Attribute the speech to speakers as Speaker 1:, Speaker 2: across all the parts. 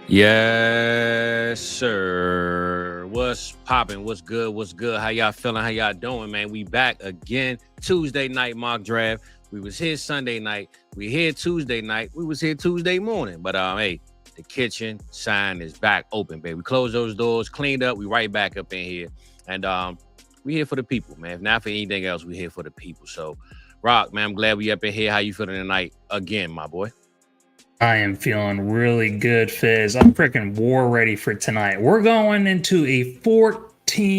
Speaker 1: Yes, sir. What's popping? What's good? What's good? How y'all feeling? How y'all doing, man? We back again. Tuesday night mock draft. We was here Sunday night. We here Tuesday night. We was here Tuesday morning. But hey, the kitchen sign is back open, baby. We closed those doors, cleaned up. We right back up in here. And we here for the people, man. If not for anything else, we here for the people. So, Rock, man, I'm glad we up in here. How you feeling tonight again, my boy?
Speaker 2: I am feeling really good, Fizz. I'm freaking war ready for tonight. We're going into a 14-team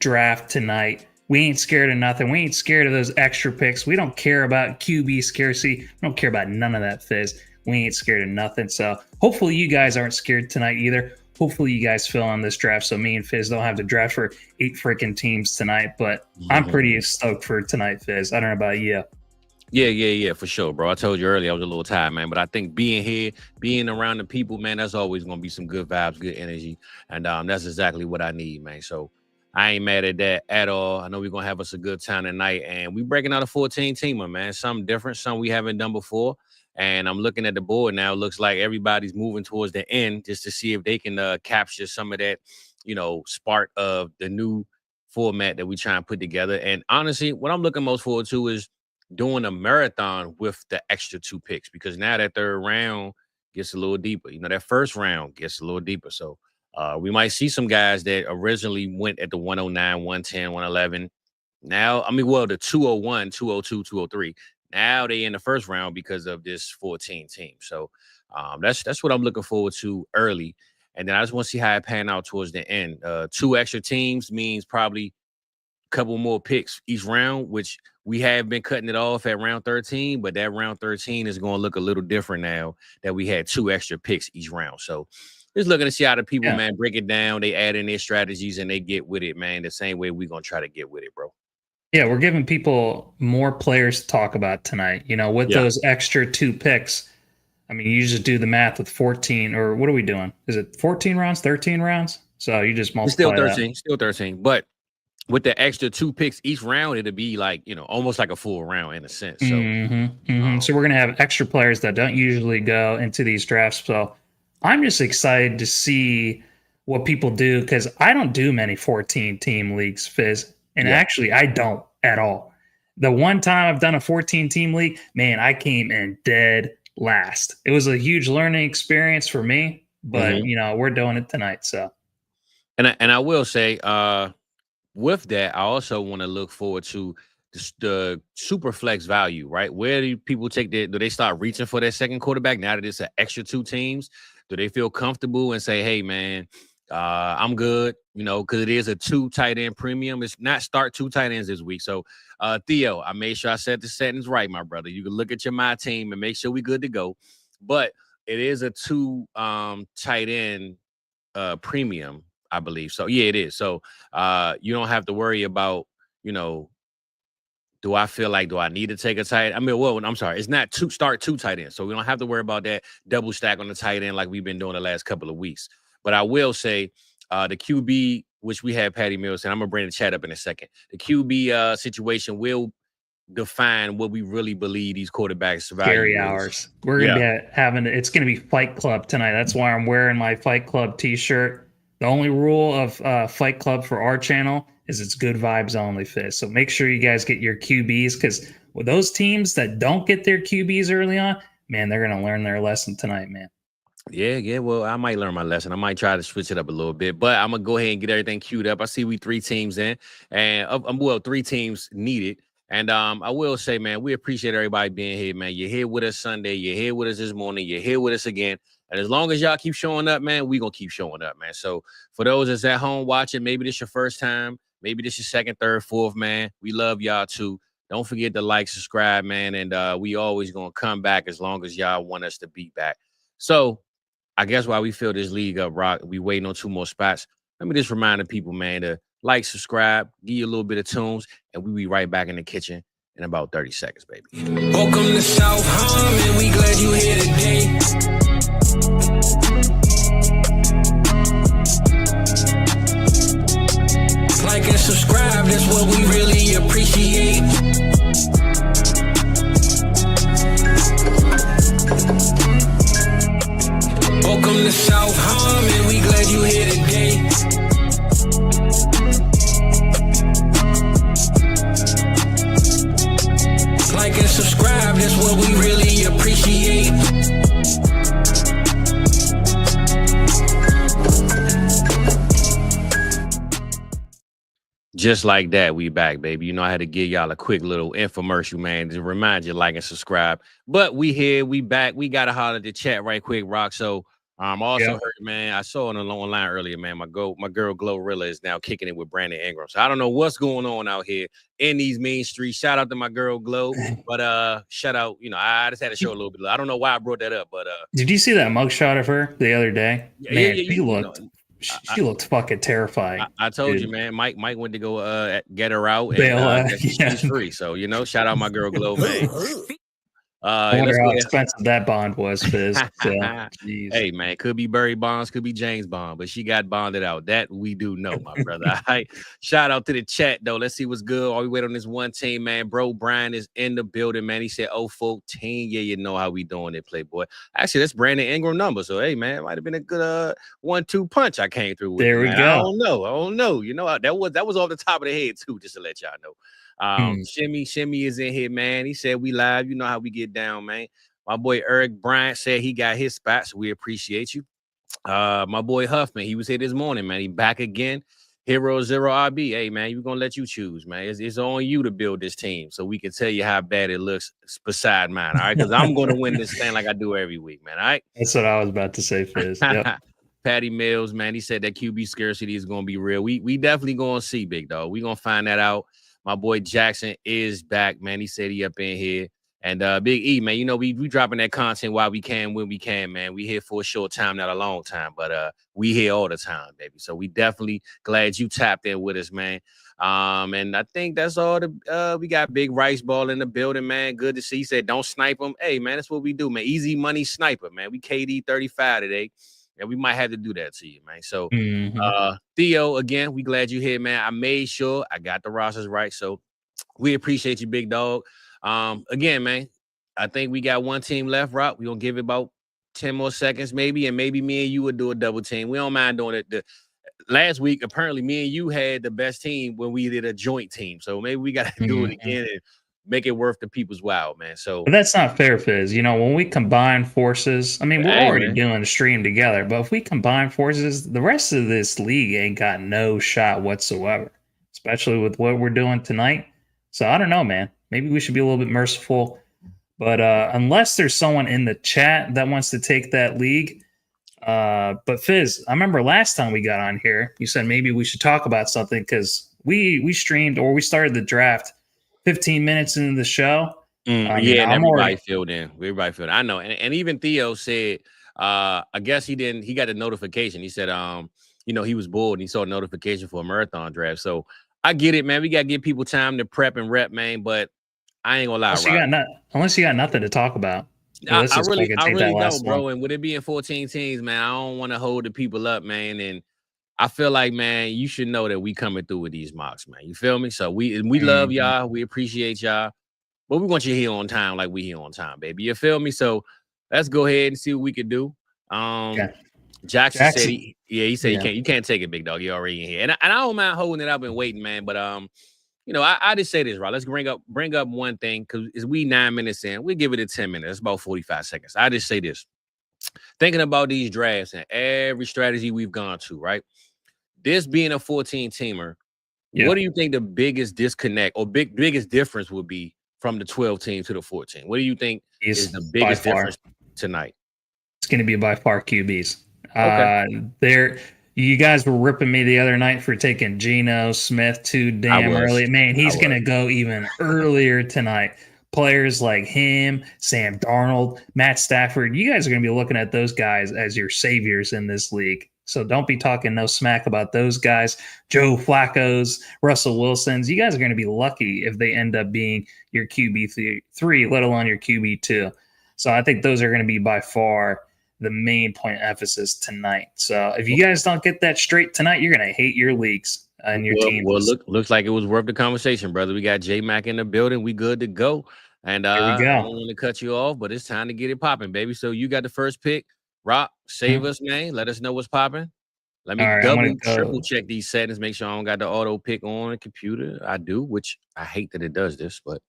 Speaker 2: draft tonight. We ain't scared of nothing. We ain't scared of those extra picks. We don't care about QB scarcity. We don't care about none of that, Fizz. We ain't scared of nothing. So hopefully you guys aren't scared tonight either. Hopefully you guys fill on this draft so me and Fizz don't have to draft for 8 freaking teams tonight. But I'm pretty stoked for tonight, Fizz. I don't know about you.
Speaker 1: Yeah, for sure, bro. I told you earlier I was a little tired, man. But I think being here, being around the people, man, that's always going to be some good vibes, good energy. And that's exactly what I need, man. So I ain't mad at that at all. I know we're going to have us a good time tonight. And we breaking out a 14-teamer, man. Something different, something we haven't done before. And I'm looking at the board now. It looks like everybody's moving towards the end just to see if they can capture some of that, spark of the new format that we try and put together. And honestly, what I'm looking most forward to is doing a marathon with the extra 2 picks, because now that third round gets a little deeper. That first round gets a little deeper. So we might see some guys that originally went at the 109, 110, 111. Now, the 201, 202, 203. Now they in the first round because of this 14 team. So that's what I'm looking forward to early. And then I just want to see how it pan out towards the end. 2 extra teams means probably a couple more picks each round, which we have been cutting it off at round 13, but that round 13 is going to look a little different now that we had 2 extra picks each round. So just looking to see how the people, man, break it down. They add in their strategies and they get with it, man, the same way we're going to try to get with it, bro.
Speaker 2: Yeah, we're giving people more players to talk about tonight. With those extra 2 picks, you just do the math with 14, or what are we doing? Is it 14 rounds, 13 rounds? So you just multiply
Speaker 1: still 13, but with the extra 2 picks each round, it'll be like, almost like a full round in a sense. So,
Speaker 2: So we're going to have extra players that don't usually go into these drafts. So I'm just excited to see what people do, because I don't do many 14-team leagues, Fizz. And actually, I don't at all. The one time I've done a 14-team league, man, I came in dead last. It was a huge learning experience for me, but, we're doing it tonight. So,
Speaker 1: and I will say, with that, I also want to look forward to the Superflex value, right? Where do people take do they start reaching for their second quarterback now that it's an extra 2 teams? Do they feel comfortable and say, hey, man, I'm good, because it is a 2 tight end premium. It's not start 2 tight ends this week. So, Theo, I made sure I set the settings right, my brother. You can look at your My Team and make sure we're good to go. But it is a 2 tight end premium, I believe. So, yeah, it is. So, you don't have to worry about, do I feel like, do I need to take a tight end? I'm sorry. It's not start 2 tight ends. So we don't have to worry about that double stack on the tight end like we've been doing the last couple of weeks. But I will say the QB, which we have Patty Mills, and I'm going to bring the chat up in a second. The QB situation will define what we really believe these quarterbacks value.
Speaker 2: Scary hours. We're going to be having, it's going to be Fight Club tonight. That's why I'm wearing my Fight Club t-shirt. The only rule of Fight Club for our channel is it's good vibes only, Fizz. So make sure you guys get your QBs, because with those teams that don't get their QBs early on, man, they're going to learn their lesson tonight, man.
Speaker 1: Yeah. Well, I might learn my lesson. I might try to switch it up a little bit, but I'm going to go ahead and get everything queued up. I see we 3 teams in, and 3 teams needed. And I will say, man, we appreciate everybody being here, man. You're here with us Sunday. You're here with us this morning. You're here with us again. And as long as y'all keep showing up, man, we going to keep showing up, man. So for those that's at home watching, maybe this your first time, maybe this your second, third, fourth, man, we love y'all too. Don't forget to like, subscribe, man. And we always going to come back as long as y'all want us to be back. So I guess while we fill this league up, Rock, we waiting on 2 more spots. Let me just remind the people, man, to like, subscribe, give you a little bit of tunes, and we'll be right back in the kitchen in about 30 seconds, baby.
Speaker 3: Welcome to South Harmon, we glad you here today. Like and subscribe, that's what we really appreciate. Welcome
Speaker 1: just like that, we back, baby. You know, I had to give y'all a quick little infomercial, man, to remind you like and subscribe. But we here, we back. We got to holler at the chat right quick, Rock. So also heard, man, I saw on the online earlier, man, my girl Glorilla is now kicking it with Brandon Ingram. So I don't know what's going on out here in these mean streets. Shout out to my girl Glow. But shout out, you know, I just had to show a little bit. I don't know why I brought that up, but
Speaker 2: did you see that mugshot of her the other day?
Speaker 1: Yeah,
Speaker 2: she looked fucking terrifying.
Speaker 1: I told you, man. Mike went to go get her out, and she's free. So you know, shout out my girl Glow, man.
Speaker 2: I wonder how expensive that bond was, Fizz.
Speaker 1: Hey, man, could be Barry Bonds, could be James Bond, but she got bonded out. That we do know, my brother. All right. Shout out to the chat, though. Let's see what's good. All we wait on this one team, man. Bro, Brian is in the building, man. He said, 014. Yeah, you know how we doing it, Playboy. Actually, that's Brandon Ingram number. So, hey, man, it might have been a good 1-2 punch I came through with.
Speaker 2: There we go.
Speaker 1: I don't know. You know, that was off the top of the head, too, just to let y'all know. Shimmy is in here, man. He said we live. You know how we get down, man. My boy Eric Bryant said he got his spot, so we appreciate you. My boy Huffman, he was here this morning, man. He back again. Hero 0 RB. Hey, man, we're gonna let you choose, man. It's on you to build this team, so we can tell you how bad it looks beside mine. All right, because I'm gonna win this thing like I do every week, man. All right.
Speaker 2: That's what I was about to say, Fizz. Yep.
Speaker 1: Patty Mills, man, he said that QB scarcity is gonna be real. We definitely gonna see, big dog. We gonna find that out. My boy Jackson is back, man. He said he up in here. And Big E, man, you know, we dropping that content while we can, when we can, man. We here for a short time, not a long time, but we here all the time, baby. So we definitely glad you tapped in with us, man. And I think that's all we got Big Rice Ball in the building, man. Good to see. He said, don't snipe him. Hey, man, that's what we do, man. Easy money sniper, man. We KD 35 today. And we might have to do that to you, man. So, Theo, again, we glad you here, man. I made sure I got the rosters right. So we appreciate you, big dog. Again, man, I think we got one team left, Rock. We're going to give it about 10 more seconds, maybe. And maybe me and you would do a double team. We don't mind doing it. Last week, apparently, me and you had the best team when we did a joint team. So maybe we got to do it again and make it worth the people's while, man. So,
Speaker 2: but that's not fair, Fizz. You know, when we combine forces, I mean, we're already doing the stream together, but if we combine forces, the rest of this league ain't got no shot whatsoever, especially with what we're doing tonight. So I don't know, man. Maybe we should be a little bit merciful. But unless there's someone in the chat that wants to take that league. But Fizz, I remember last time we got on here, you said maybe we should talk about something because we streamed or we started the draft 15 minutes into the show.
Speaker 1: Everybody filled in. I know. And even Theo said, I guess he got a notification. He said, you know, he was bored and he saw a notification for a marathon draft. So I get it, man. We got to give people time to prep and rep, man. But I ain't gonna lie,
Speaker 2: unless you got nothing to talk about.
Speaker 1: I really don't, bro. And with it being 14 teams, man, I don't want to hold the people up, man. And I feel like, man, you should know that we coming through with these mocks, man. You feel me? So we love y'all. We appreciate y'all. But we want you here on time like we here on time, baby. You feel me? So let's go ahead and see what we can do. Jackson said he said you can't take it, big dog. You're already in here. And I don't mind holding it up and waiting, man. But you know, I just say this, right? Let's bring up one thing because we 9 minutes in. We'll give it a 10 minutes. That's about 45 seconds. I just say this. Thinking about these drafts and every strategy we've gone to, right? This being a 14-teamer, what do you think the biggest disconnect or biggest difference would be from the 12 team to the 14? What do you think is the biggest difference tonight?
Speaker 2: It's going to be by far QBs. Okay. You guys were ripping me the other night for taking Geno Smith too damn early. Man, he's going to go even earlier tonight. Players like him, Sam Darnold, Matt Stafford, you guys are going to be looking at those guys as your saviors in this league. So don't be talking no smack about those guys. Joe Flacco's, Russell Wilson's. You guys are going to be lucky if they end up being your QB3, let alone your QB2. So I think those are going to be by far the main point of emphasis tonight. So if you guys don't get that straight tonight, you're going to hate your leagues and your team.
Speaker 1: Well, looks like it was worth the conversation, brother. We got J-Mac in the building. We good to go. And I don't want to cut you off, but it's time to get it popping, baby. So you got the first pick. Rock, save us, man. Let us know what's popping. Let me triple check these settings, make sure I don't got the auto pick on the computer. I do, which I hate that it does this, but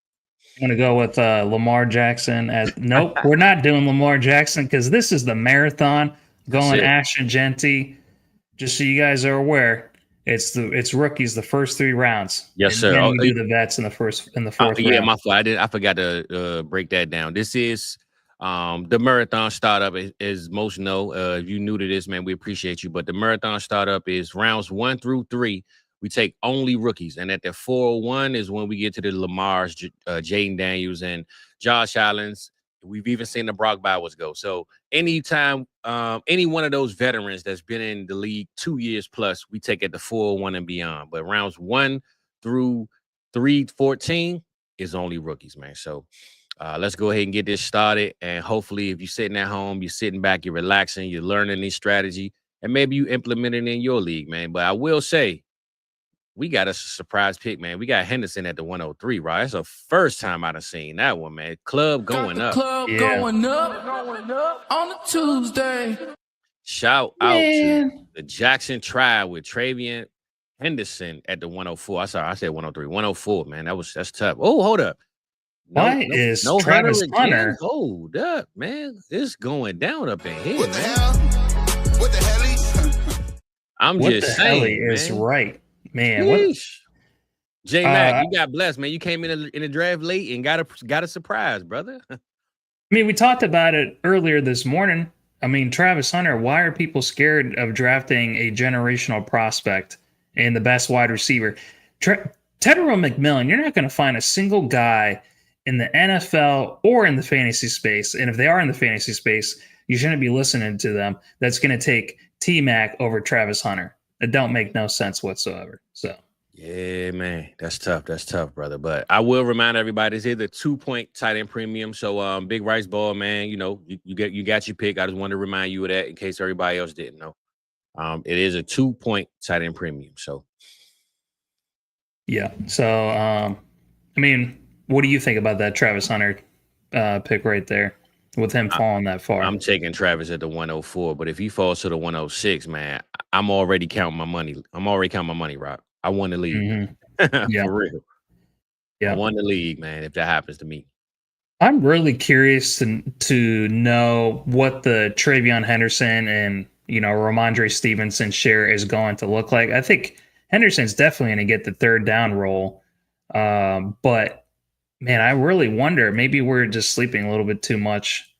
Speaker 2: I'm going to go with Lamar Jackson. Nope, we're not doing Lamar Jackson because this is the marathon. Going Ashton Genty. Just so you guys are aware, It's rookies the first 3 rounds.
Speaker 1: Yes,
Speaker 2: And
Speaker 1: sir.
Speaker 2: then we do the vets in the fourth
Speaker 1: Yeah,
Speaker 2: round.
Speaker 1: my fault. I forgot to break that down. This is the marathon startup, as most know. If you new to this, man, we appreciate you. But the marathon startup is rounds 1 through 3. We take only rookies, and at the 401 is when we get to the Lamars, Jaden Daniels, and Josh Allen's. We've even seen the Brock Bowers go. So anytime, any one of those veterans that's been in the league 2 years plus, we take at the 401 and beyond. But rounds 1 through 314 is only rookies, man. So let's go ahead and get this started. And hopefully, if you're sitting at home, you're sitting back, you're relaxing, you're learning this strategy, and maybe you implement it in your league, man. But I will say, we got a surprise pick, man. We got Henderson at the 103, right? That's the first time I've seen that one, man. Club going up.
Speaker 3: Club going up on a Tuesday.
Speaker 1: Shout out to the Jackson Tribe with Travian Henderson at the 104. I said 103, 104, man. That's tough. Oh, hold up.
Speaker 2: Is Travis Hunter?
Speaker 1: Hold up, man. It's going down up in here,
Speaker 4: What the
Speaker 1: man.
Speaker 4: hell? What the hell?
Speaker 1: I'm
Speaker 2: What
Speaker 1: just
Speaker 2: the hell
Speaker 1: saying,
Speaker 2: is
Speaker 1: man.
Speaker 2: right, man.
Speaker 1: J Mac, you got blessed, man. You came in the draft late and got a surprise, brother.
Speaker 2: I mean, we talked about it earlier this morning. I mean, Travis Hunter, why are people scared of drafting a generational prospect and the best wide receiver? Tedero McMillan, you're not going to find a single guy in the NFL or in the fantasy space. And if they are in the fantasy space, you shouldn't be listening to them. That's going to take T-Mac over Travis Hunter. It don't make no sense whatsoever. So.
Speaker 1: Yeah, man, that's tough. That's tough, brother. But I will remind everybody, this is the 2-point tight end premium. So, Big Rice Ball, man, you know, you got your pick. I just wanted to remind you of that in case everybody else didn't know. It is a 2-point tight end premium. So,
Speaker 2: yeah. So, I mean, what do you think about that Travis Hunter pick right there with him falling that far?
Speaker 1: I'm taking Travis at the 104, but if he falls to the 106, man, I'm already counting my money. Rock. I won the league.
Speaker 2: Yeah.
Speaker 1: For real. Yeah. I won the league, man, if that happens to me.
Speaker 2: I'm really curious to know what the Travion Henderson and, you know, Ramondre Stevenson share is going to look like. I think Henderson's definitely going to get the third down role. But, man, I really wonder, maybe we're just sleeping a little bit too much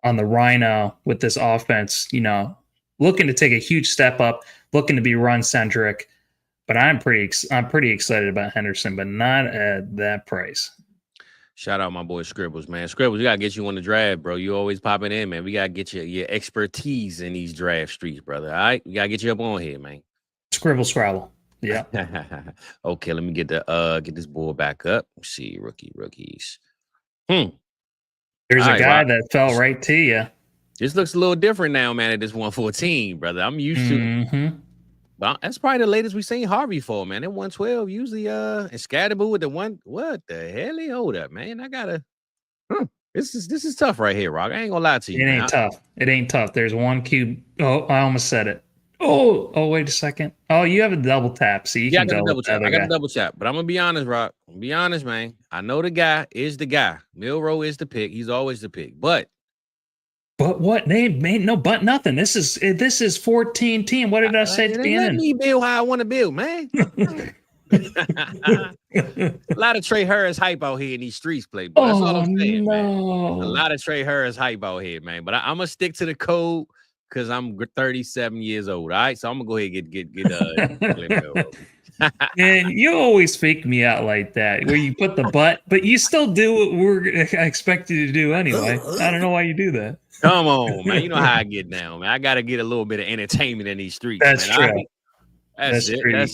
Speaker 2: on the Rhino with this offense, you know, looking to take a huge step up, looking to be run-centric. But I'm pretty excited about Henderson, but not at that price.
Speaker 1: Shout out my boy Scribbles, man. Scribbles, we gotta get you on the draft, bro. You always popping in, man. We gotta get your expertise in these draft streets, brother. All right, we gotta get you up on here, man.
Speaker 2: Scrabble. Yeah.
Speaker 1: Okay, let me get this board back up. Let's see, rookies.
Speaker 2: There's a guy that fell right to you.
Speaker 1: This looks a little different now, man. At this 114, brother. I'm used to. Well, that's probably the latest we've seen Harvey for, man. At 112, usually and Scatterboo with the one. What the hell? Hold up, man. I gotta. This is tough right here, Rock. I ain't gonna lie to you.
Speaker 2: It ain't tough. It ain't tough. There's one cube. Oh, I almost said it. Oh, wait a second. Oh, you have a double tap, so you can go double tap.
Speaker 1: I got a double tap, but I'm gonna be honest, Rock. I'm gonna be honest, man. I know the guy is the guy. Milroe is the pick. He's always the pick, But
Speaker 2: what? They ain't no but nothing. This is 14 team. What did I say at the beginning?
Speaker 1: Let me build how I want to build, man. A lot of Trey Harris hype out here in these streets, play. But that's all I'm saying, man. A lot of Trey Harris hype out here, man. But I'm gonna stick to the code because I'm 37 years old. All right, so I'm gonna go ahead and get
Speaker 2: And you always fake me out like that, where you put the but you still do what I expect you to do anyway. I don't know why you do that.
Speaker 1: Come on, man. You know how I get down, man. I got to get a little bit of entertainment in these streets.
Speaker 2: That's
Speaker 1: man.
Speaker 2: true.
Speaker 1: That's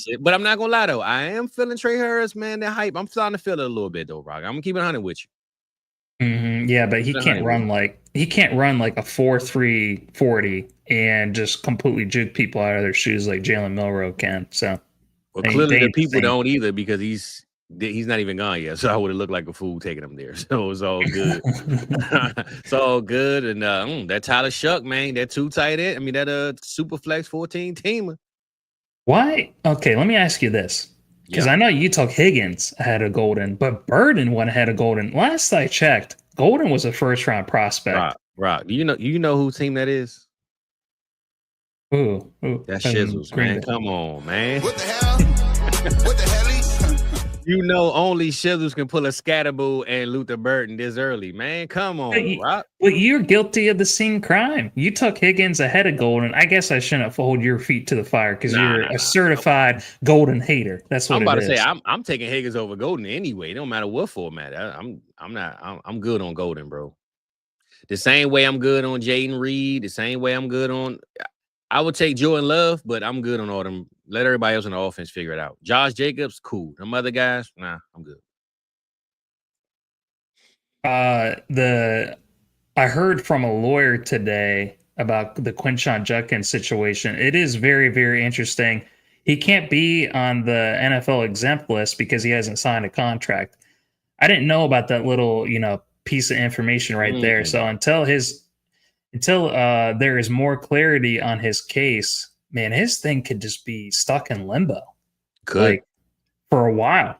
Speaker 1: it. But I'm not going to lie, though. I am feeling Trey Harris, man, that hype. I'm starting to feel it a little bit, though, Rock. I'm going to keep it 100 with you.
Speaker 2: Yeah, but he can't run like a 4.3 40 and just completely juke people out of their shoes like Jalen Milroe can. So,
Speaker 1: well, clearly the people don't either because he's not even gone yet. So I would have looked like a fool taking him there. So it's all good. It's all good. And that Tyler Shuck, man, that 2 tight end. I mean, that Superflex 14 teamer.
Speaker 2: Why? Okay, let me ask you this. Because I know you took Higgins ahead of Golden, but Burden went ahead of Golden. Last I checked, Golden was a first-round prospect.
Speaker 1: Rock. Do you know whose team that is?
Speaker 2: Ooh.
Speaker 1: That's
Speaker 2: And
Speaker 1: Shizzles,
Speaker 2: Green
Speaker 1: man.
Speaker 2: Bay.
Speaker 1: Come on, man.
Speaker 4: What the hell? What the hell?
Speaker 1: You know only Shizzles can pull a Scatterboo and Luther Burton this early, man. Come on, Rock.
Speaker 2: But you're guilty of the same crime. You took Higgins ahead of Golden. I guess I shouldn't hold your feet to the fire because you're a certified Golden hater. That's what
Speaker 1: I'm about
Speaker 2: it
Speaker 1: to say
Speaker 2: is.
Speaker 1: I'm taking Higgins over Golden anyway. It don't matter what format. I'm good on Golden, bro. The same way I'm good on Jaden Reed. The same way I'm good on. I would take Jordan Love, but I'm good on all them. Let everybody else in the offense figure it out. Josh Jacobs, cool. Them other guys, nah, I'm good.
Speaker 2: I heard from a lawyer today about the Quinshon Judkins situation. It is very, very interesting. He can't be on the NFL exempt list because he hasn't signed a contract. I didn't know about that little, piece of information right there. So until there is more clarity on his case, man, his thing could just be stuck in limbo, like for a while.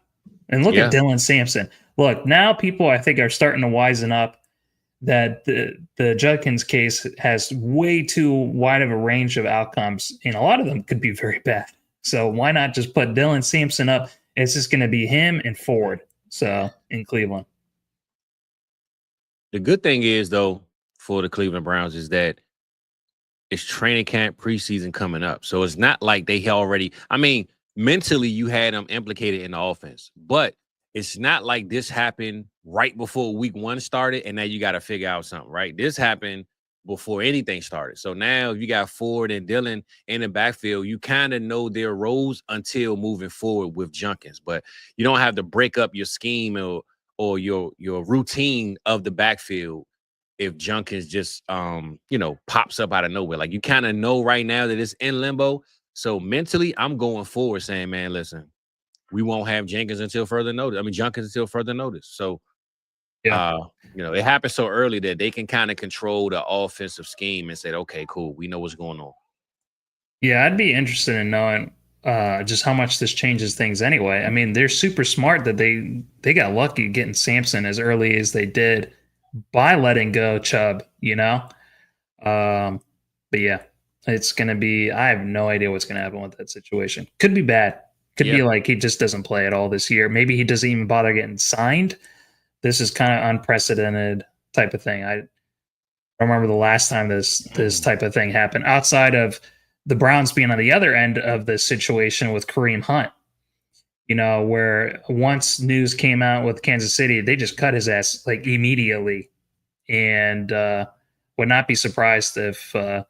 Speaker 2: And look at Dylan Sampson. Look, now people I think are starting to wisen up that the Judkins case has way too wide of a range of outcomes, and a lot of them could be very bad. So why not just put Dylan Sampson up? It's just going to be him and Ford. So in Cleveland.
Speaker 1: The good thing is, though, for the Cleveland Browns is that it's training camp preseason coming up. So it's not like they already, mentally you had them implicated in the offense, but it's not like this happened right before week 1 started and now you got to figure out something, right? This happened before anything started. So now if you got Ford and Dylan in the backfield, you kind of know their roles until moving forward with Judkins, but you don't have to break up your scheme or your routine of the backfield if Judkins just pops up out of nowhere. Like you kind of know right now that it's in limbo. So mentally, I'm going forward saying, man, listen, we won't have Judkins until further notice. So it happened so early that they can kind of control the offensive scheme and say, okay, cool, we know what's going on.
Speaker 2: Yeah, I'd be interested in knowing just how much this changes things anyway. I mean, they're super smart that they got lucky getting Sampson as early as they did by letting go Chubb, but yeah, it's going to be, I have no idea what's going to happen with that situation. Could be bad. Could be like he just doesn't play at all this year. Maybe he doesn't even bother getting signed. This is kind of unprecedented type of thing. I don't remember the last time this type of thing happened outside of the Browns being on the other end of the situation with Kareem Hunt, where once news came out with Kansas City, they just cut his ass like immediately, and would not be surprised if I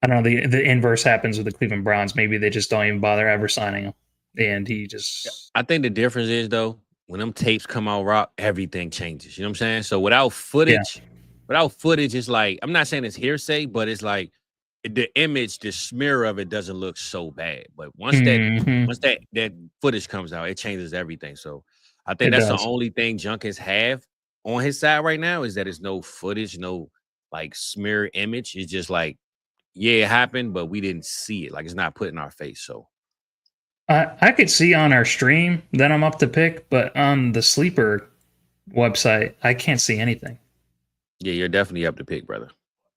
Speaker 2: don't know, the inverse happens with the Cleveland Browns. Maybe they just don't even bother ever signing him, and he just.
Speaker 1: I think the difference is though, when them tapes come out, Rock, everything changes. You know what I'm saying? So without footage, it's like, I'm not saying it's hearsay, but it's like the image, the smear of it doesn't look so bad. But once that footage comes out, it changes everything. So I think that's the only thing Judkins have on his side right now is that it's no footage, no like smear image. It's just like, yeah, it happened, but we didn't see it. Like it's not put in our face. So
Speaker 2: I could see on our stream that I'm up to pick, but on the sleeper website, I can't see anything.
Speaker 1: Yeah, you're definitely up to pick, brother.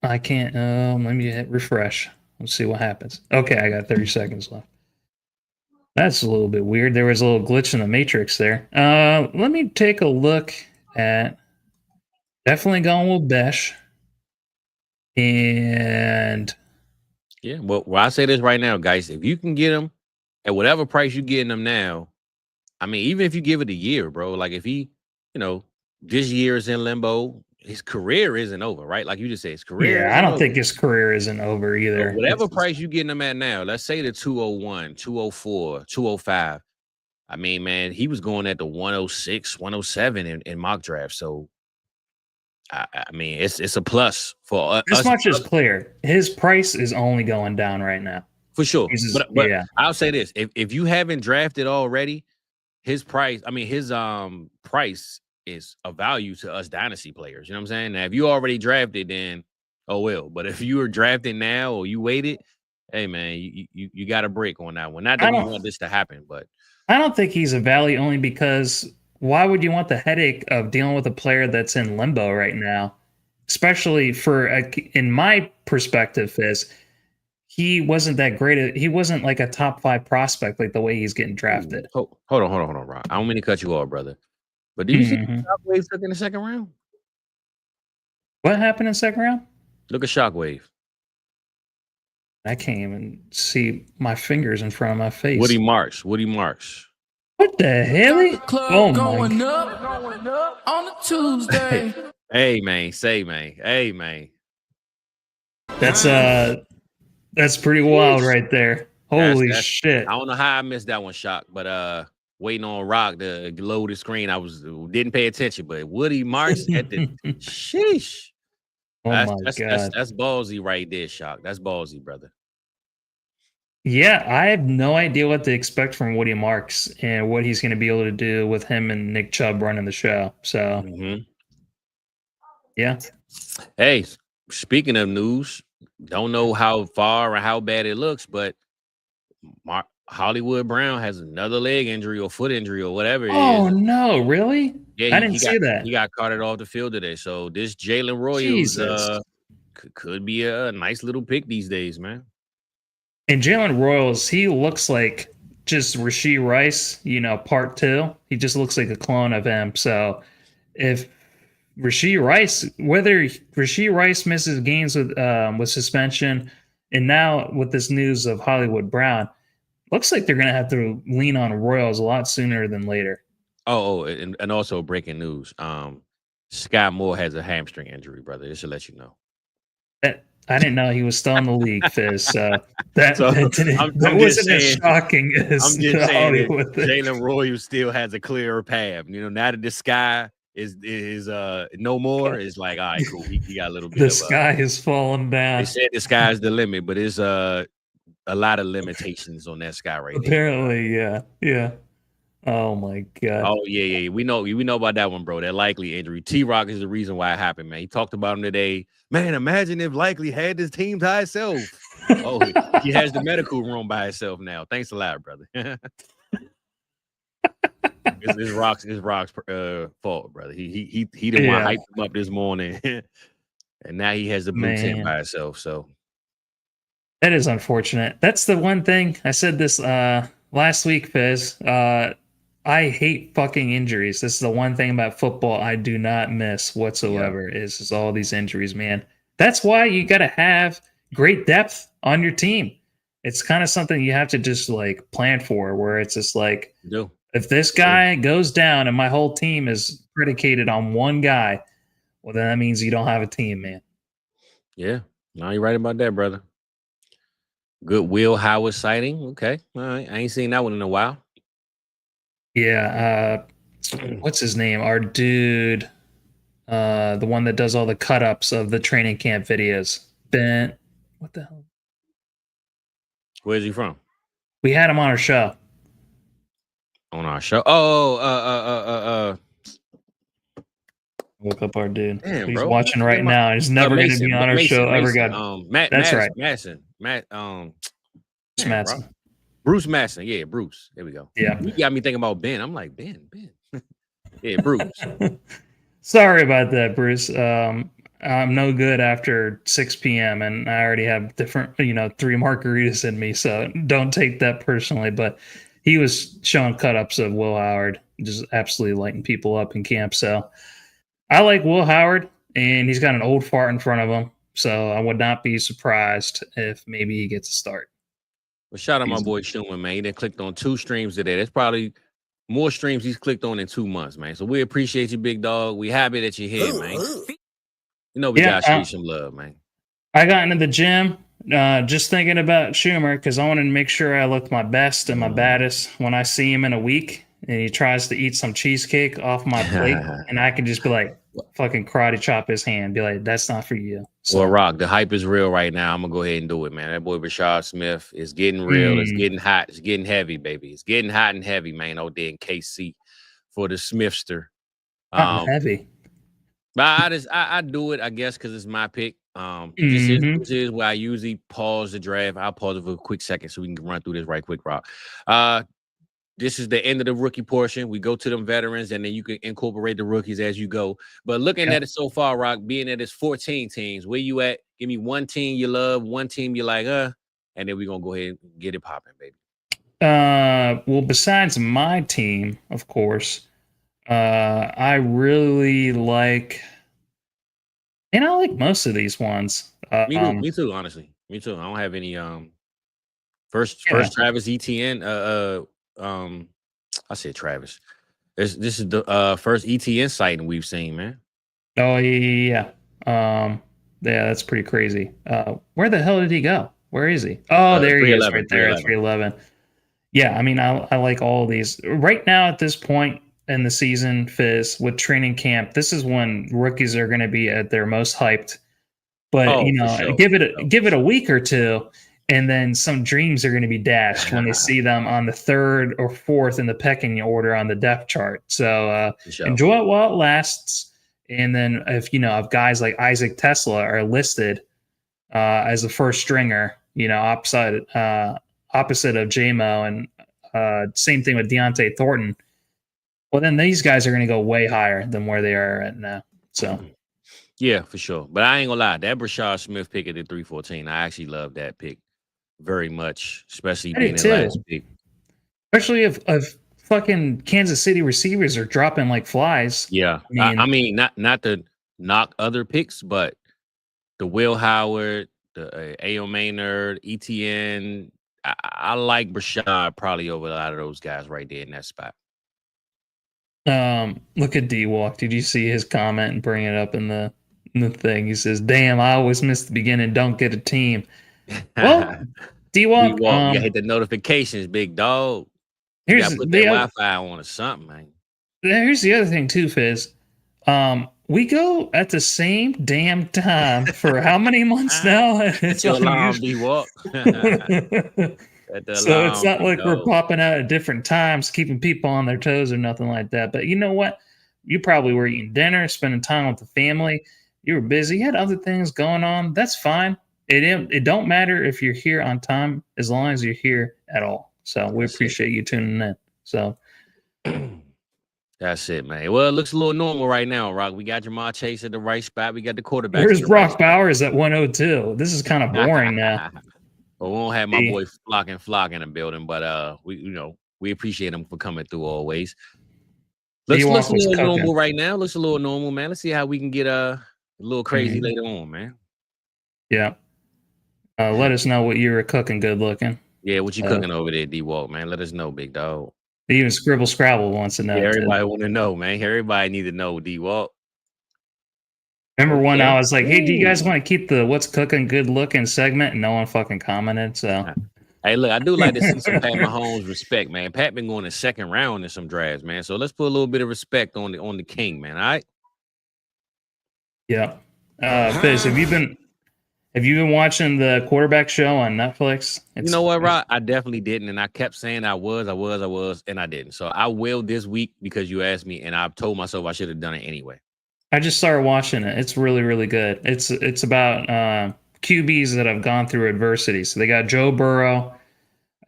Speaker 2: I can't. Let me hit refresh. Let's see what happens. Okay, I got 30 seconds left. That's a little bit weird. There was a little glitch in the matrix there. Let me take a look at. Definitely going with Besh. And
Speaker 1: yeah, well, I say this right now, guys. If you can get them at whatever price you're getting them now, I mean, even if you give it a year, bro, like if he, this year is in limbo, his career isn't over, right? Like you just said, his career.
Speaker 2: Yeah, I don't think his career isn't over either.
Speaker 1: So whatever price you're getting him at now, let's say the 201, 204, 205. I mean, man, he was going at the 106, 107 in mock draft. So I mean, it's a plus for us.
Speaker 2: This much is clear. His price is only going down right now.
Speaker 1: For sure. But yeah. I'll say this. If you haven't drafted already, his price is a value to us Dynasty players. You know what I'm saying? Now, if you already drafted, then oh well. But if you were drafting now or you waited, hey man, you got a break on that one. Not that we want this to happen, but
Speaker 2: I don't think he's a value only because why would you want the headache of dealing with a player that's in limbo right now? Especially in my perspective, is he wasn't that great. He wasn't like a top 5 prospect like the way he's getting drafted.
Speaker 1: Hold on, Rob. I don't mean to cut you off, brother. But do you see
Speaker 2: Mhm.
Speaker 1: Shockwave took in the second round?
Speaker 2: What happened in second round?
Speaker 1: Look at Shockwave.
Speaker 2: I can't even see my fingers in front of my face.
Speaker 1: Woody Marks.
Speaker 2: What the hell? Oh my
Speaker 3: going up on a Tuesday.
Speaker 1: Hey man, Hey man.
Speaker 2: That's pretty wild right there. Holy shit.
Speaker 1: I don't know how I missed that one, Shock, but waiting on Rock to load the screen. Didn't pay attention, but Woody Marks at the sheesh.
Speaker 2: Oh my god.
Speaker 1: That's ballsy right there, Shock. That's ballsy, brother.
Speaker 2: Yeah, I have no idea what to expect from Woody Marks and what he's going to be able to do with him and Nick Chubb running the show. So, yeah.
Speaker 1: Hey, speaking of news, don't know how far or how bad it looks, but Hollywood Brown has another leg injury or foot injury or whatever it is.
Speaker 2: Oh no, really?
Speaker 1: Yeah,
Speaker 2: I didn't see that.
Speaker 1: He got carted off the field today. So this Jalen Royals could be a nice little pick these days, man.
Speaker 2: And Jalen Royals, he looks like just Rashee Rice, part 2. He just looks like a clone of him. So if whether Rashee Rice misses games with suspension, and now with this news of Hollywood Brown, looks like they're going to have to lean on Royals a lot sooner than later.
Speaker 1: And also breaking news. Scott Moore has a hamstring injury, brother. Just to let you know.
Speaker 2: I didn't know he was still in the league, Fizz. That wasn't as shocking as
Speaker 1: I'm just saying
Speaker 2: Hollywood
Speaker 1: Jalen Royals still has a clearer path. Now that the sky is no more, it's like, all right, cool. He got a little bit.
Speaker 2: The sky is falling down.
Speaker 1: They said the sky's the limit, but it's a lot of limitations on that sky right there.
Speaker 2: Apparently, yeah. Oh my god.
Speaker 1: Oh yeah. We know about that one, bro. That Likely injury. T-Rock is the reason why it happened, man. He talked about him today. Man, imagine if Likely had this team by itself. Oh, he has the medical room by itself now. Thanks a lot, brother. It's Rock's fault, brother. He the one hyped him up this morning, and now he has the blue tent by itself. So
Speaker 2: that is unfortunate. That's the one thing I said this last week, Fizz. I hate fucking injuries. This is the one thing about football I do not miss whatsoever. Is all these injuries, man. That's why you got to have great depth on your team. It's kind of something you have to just like plan for, where it's just like, if this guy goes down and my whole team is predicated on one guy, well, then that means you don't have a team, man.
Speaker 1: Yeah, no, you're right about that, brother. Good Will Howard sighting. Okay, all right. I ain't seen that one in a while.
Speaker 2: Yeah, what's his name? Our dude, the one that does all the cut-ups of the training camp videos. Ben, what the hell?
Speaker 1: Where's he from?
Speaker 2: We had him on our show. Look up our dude.
Speaker 1: Damn,
Speaker 2: he's
Speaker 1: bro.
Speaker 2: watching right now. He's never going to be on our show ever. That's right.
Speaker 1: Bruce Madsen. Yeah, Bruce. There we go.
Speaker 2: Yeah.
Speaker 1: You got me thinking about Ben. I'm like, Ben. Yeah, Bruce.
Speaker 2: Sorry about that, Bruce. I'm no good after 6 p.m. and I already have different, 3 margaritas in me. So don't take that personally. But he was showing cut-ups of Will Howard, just absolutely lighting people up in camp. So I like Will Howard, and he's got an old fart in front of him. So I would not be surprised if maybe he gets a start.
Speaker 1: Well, shout out my boy Schumann, man. He done clicked on 2 streams today. That's probably more streams he's clicked on in 2 months, man. So we appreciate you, big dog. We happy that you're here, man. We got to show you some love, man.
Speaker 2: I got into the gym just thinking about Schumer because I wanted to make sure I looked my best and my baddest when I see him in a week and he tries to eat some cheesecake off my plate and I can just be like, fucking karate chop his hand, be like, that's not for you.
Speaker 1: So, well, Rock, the hype is real right now. I'm gonna go ahead and do it, man. That boy Rashad Smith is getting real. It's getting hot. It's getting heavy, baby. It's getting hot and heavy, man. Out there in KC for the Smithster.
Speaker 2: Heavy.
Speaker 1: But I do it, I guess, because it's my pick. This is where I usually pause the draft. I'll pause it for a quick second so we can run through this right quick, Rock. This is the end of the rookie portion. We go to them veterans, and then you can incorporate the rookies as you go. But looking at it so far, Rock, being that it's 14 teams, where you at? Give me one team you love, one team you like, and then we're gonna go ahead and get it popping, baby.
Speaker 2: Well, besides my team, of course, I really like, and I like most of these ones.
Speaker 1: Me too, honestly. Me too. I don't have any first
Speaker 2: Yeah.
Speaker 1: Travis Etienne. I said Travis. This is the first ETN sighting we've seen, man.
Speaker 2: Oh yeah. Yeah, that's pretty crazy. Where the hell did he go? Where is he? Oh, there he is, right there at 311. Yeah, I mean, I like all of these right now at this point in the season, Fizz, with training camp. This is when rookies are going to be at their most hyped. But
Speaker 1: Oh, for sure.
Speaker 2: give it a week or two, and then some dreams are going to be dashed when they see them on the third or fourth in the pecking order on the depth chart. So
Speaker 1: sure.
Speaker 2: enjoy it while it lasts. And then if guys like Isaac Tesla are listed as the first stringer, opposite of JMO, and same thing with Deontay Thornton. Well, then these guys are going to go way higher than where they are right now. So.
Speaker 1: Yeah, for sure. But I ain't gonna lie, that Brashard Smith pick at the 314, I actually love that pick very much, especially being the last pick.
Speaker 2: Especially if fucking Kansas City receivers are dropping like flies.
Speaker 1: Yeah, I mean not to knock other picks, but the Will Howard, the A.O. Maynard, ETN, I like Brashard probably over a lot of those guys right there in that spot.
Speaker 2: Look at D-Walk. Did you see his comment and bring it up in the thing? He says, "Damn, I always miss the beginning. Don't get a team." Well, D-Walk,
Speaker 1: you gotta hit the notifications, big dog. You gotta put that Wi-Fi on or something, man.
Speaker 2: Here's the other thing too, Fizz. We go at the same damn time for how many months now?
Speaker 1: It's your alarm, D-Walk.
Speaker 2: So it's not like we're popping out at different times, keeping people on their toes or nothing like that. But you know what? You probably were eating dinner, spending time with the family. You were busy. You had other things going on. That's fine. It don't matter if you're here on time as long as you're here at all. So we appreciate you tuning in. So
Speaker 1: that's it, man. Well, it looks a little normal right now, Rock. We got Jamar Chase at the right spot. We got the quarterback.
Speaker 2: Where's Brock Bowers at 102? This is kind of boring now.
Speaker 1: Well, we won't have my boy Flock in the building, but we appreciate him for coming through always. Looks a little normal right now. Looks a little normal, man. Let's see how we can get a little crazy later on, man.
Speaker 2: Yeah. Let us know what you were cooking. Good looking.
Speaker 1: Yeah, what you cooking over there, D-Walk, man? Let us know, big dog.
Speaker 2: Even Scribble Scrabble wants to know.
Speaker 1: Yeah, everybody want to know, man. Everybody need to know, D-Walk.
Speaker 2: Remember when I was like, "Hey, do you guys want to keep the what's cooking good looking segment?" And no one fucking commented. So,
Speaker 1: hey, look, I do like to see some Pat Mahomes respect, man. Pat been going the second round in some drafts, man. So let's put a little bit of respect on the king, man. All right.
Speaker 2: Yeah. Fizz, have you been watching the quarterback show on Netflix?
Speaker 1: You know what, Rob? I definitely didn't, and I kept saying I was, and I didn't. So I will this week because you asked me, and I told myself I should have done it anyway.
Speaker 2: I just started watching it. It's really, really good. It's about QBs that have gone through adversity. So they got Joe Burrow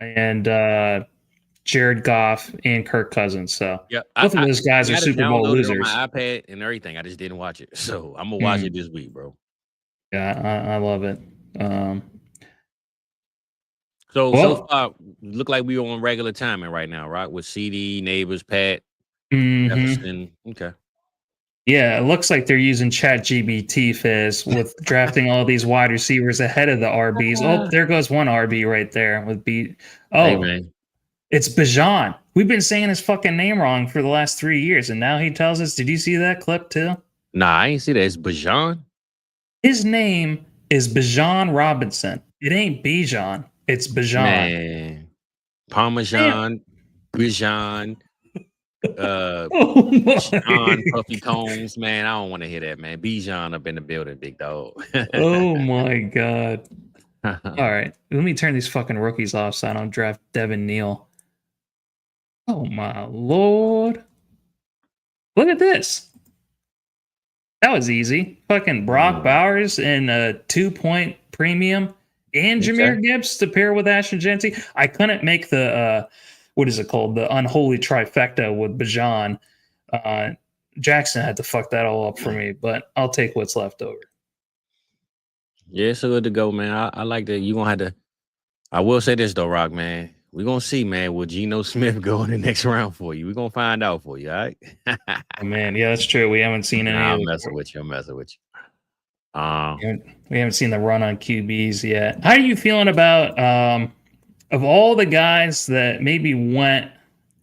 Speaker 2: and Jared Goff and Kirk Cousins. So
Speaker 1: yeah,
Speaker 2: both of those guys are Super Bowl losers.
Speaker 1: On my iPad and everything. I just didn't watch it. So I'm gonna watch it this week, bro.
Speaker 2: Yeah, I love it.
Speaker 1: So far, look like we're on regular timing right now, right? With CD, Neighbors, Pat, Jefferson. Okay.
Speaker 2: Yeah, it looks like they're using ChatGPT, Fizz, with drafting all these wide receivers ahead of the RBs. Oh, there goes one RB right there with B. Oh, hey, man. It's Bijan. We've been saying his fucking name wrong for the last 3 years, and now he tells us. Did you see that clip too?
Speaker 1: Nah, I ain't see that. It's Bijan.
Speaker 2: His name is Bijan Robinson. It ain't Bijan. It's Bijan.
Speaker 1: Man. Parmesan, Bijan. Sean Puffy Combs, man. I don't want to hear that, man. Bijan up in the building, big dog.
Speaker 2: Oh my god. All right. Let me turn these fucking rookies off so I don't draft Devin Neal. Oh my lord. Look at this. That was easy. Fucking Brock Bowers in a 2-point premium and Jahmyr Gibbs to pair with Ashton Jeanty. I couldn't make the what is it called? The unholy trifecta with Bijan. Jackson had to fuck that all up for me, but I'll take what's left over.
Speaker 1: Yeah, it's so good to go, man. I like that. You're gonna have to I will say this though, Rock man. We're gonna see, man. Will Geno Smith go in the next round for you? We're gonna find out for you, all right?
Speaker 2: Oh, man, yeah, that's true. We haven't seen any
Speaker 1: Nah,
Speaker 2: of
Speaker 1: I'm
Speaker 2: the
Speaker 1: messing with you. I'm messing with you.
Speaker 2: we haven't seen the run on QBs yet. How are you feeling about of all the guys that maybe went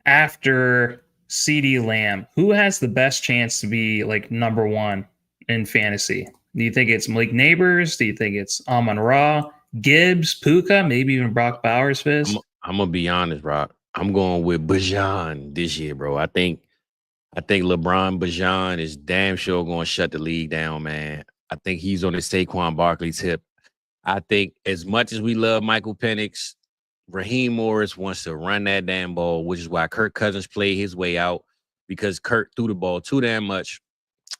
Speaker 2: after CD Lamb, who has the best chance to be like number one in fantasy? Do you think it's Malik Neighbors? Do you think it's Amon Ra, Gibbs, Puka, maybe even Brock Bowers, Fizz?
Speaker 1: I'm gonna be honest, Rock. I'm going with Bajan this year, bro. I think LeBron Bajan is damn sure going to shut the league down, man. I think he's on the Saquon Barkley tip. I think as much as we love Michael Penix, Raheem Morris wants to run that damn ball, which is why Kirk Cousins played his way out because Kirk threw the ball too damn much.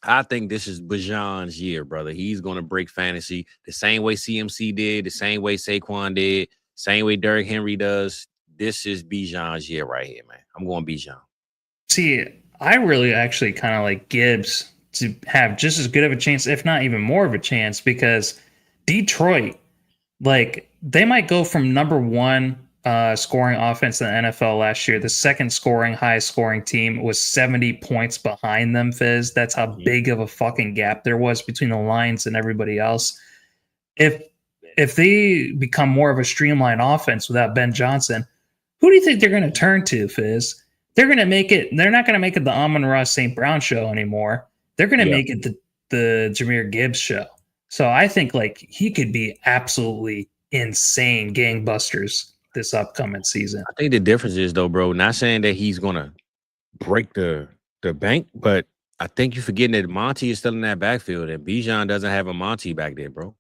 Speaker 1: I think this is Bajan's year, brother. He's going to break fantasy the same way CMC did, the same way Saquon did, same way Derrick Henry does. This is Bijan's year right here, man. I'm going Bijan.
Speaker 2: See, I really actually kind of like Gibbs to have just as good of a chance, if not even more of a chance, because Detroit, like, they might go from number one scoring offense in the NFL last year. The second highest scoring team was 70 points behind them, Fizz. That's how big of a fucking gap there was between the Lions and everybody else. If they become more of a streamlined offense without Ben Johnson, who do you think they're going to turn to, Fizz? They're going to make it. They're not going to make it the Amon-Ra St. Brown show anymore. They're going to make it the Jahmyr Gibbs show. So I think like he could be absolutely insane gangbusters this upcoming season.
Speaker 1: I think the difference is though, bro, not saying that he's going to break the bank, but I think you're forgetting that Monty is still in that backfield and Bijan doesn't have a Monty back there, bro.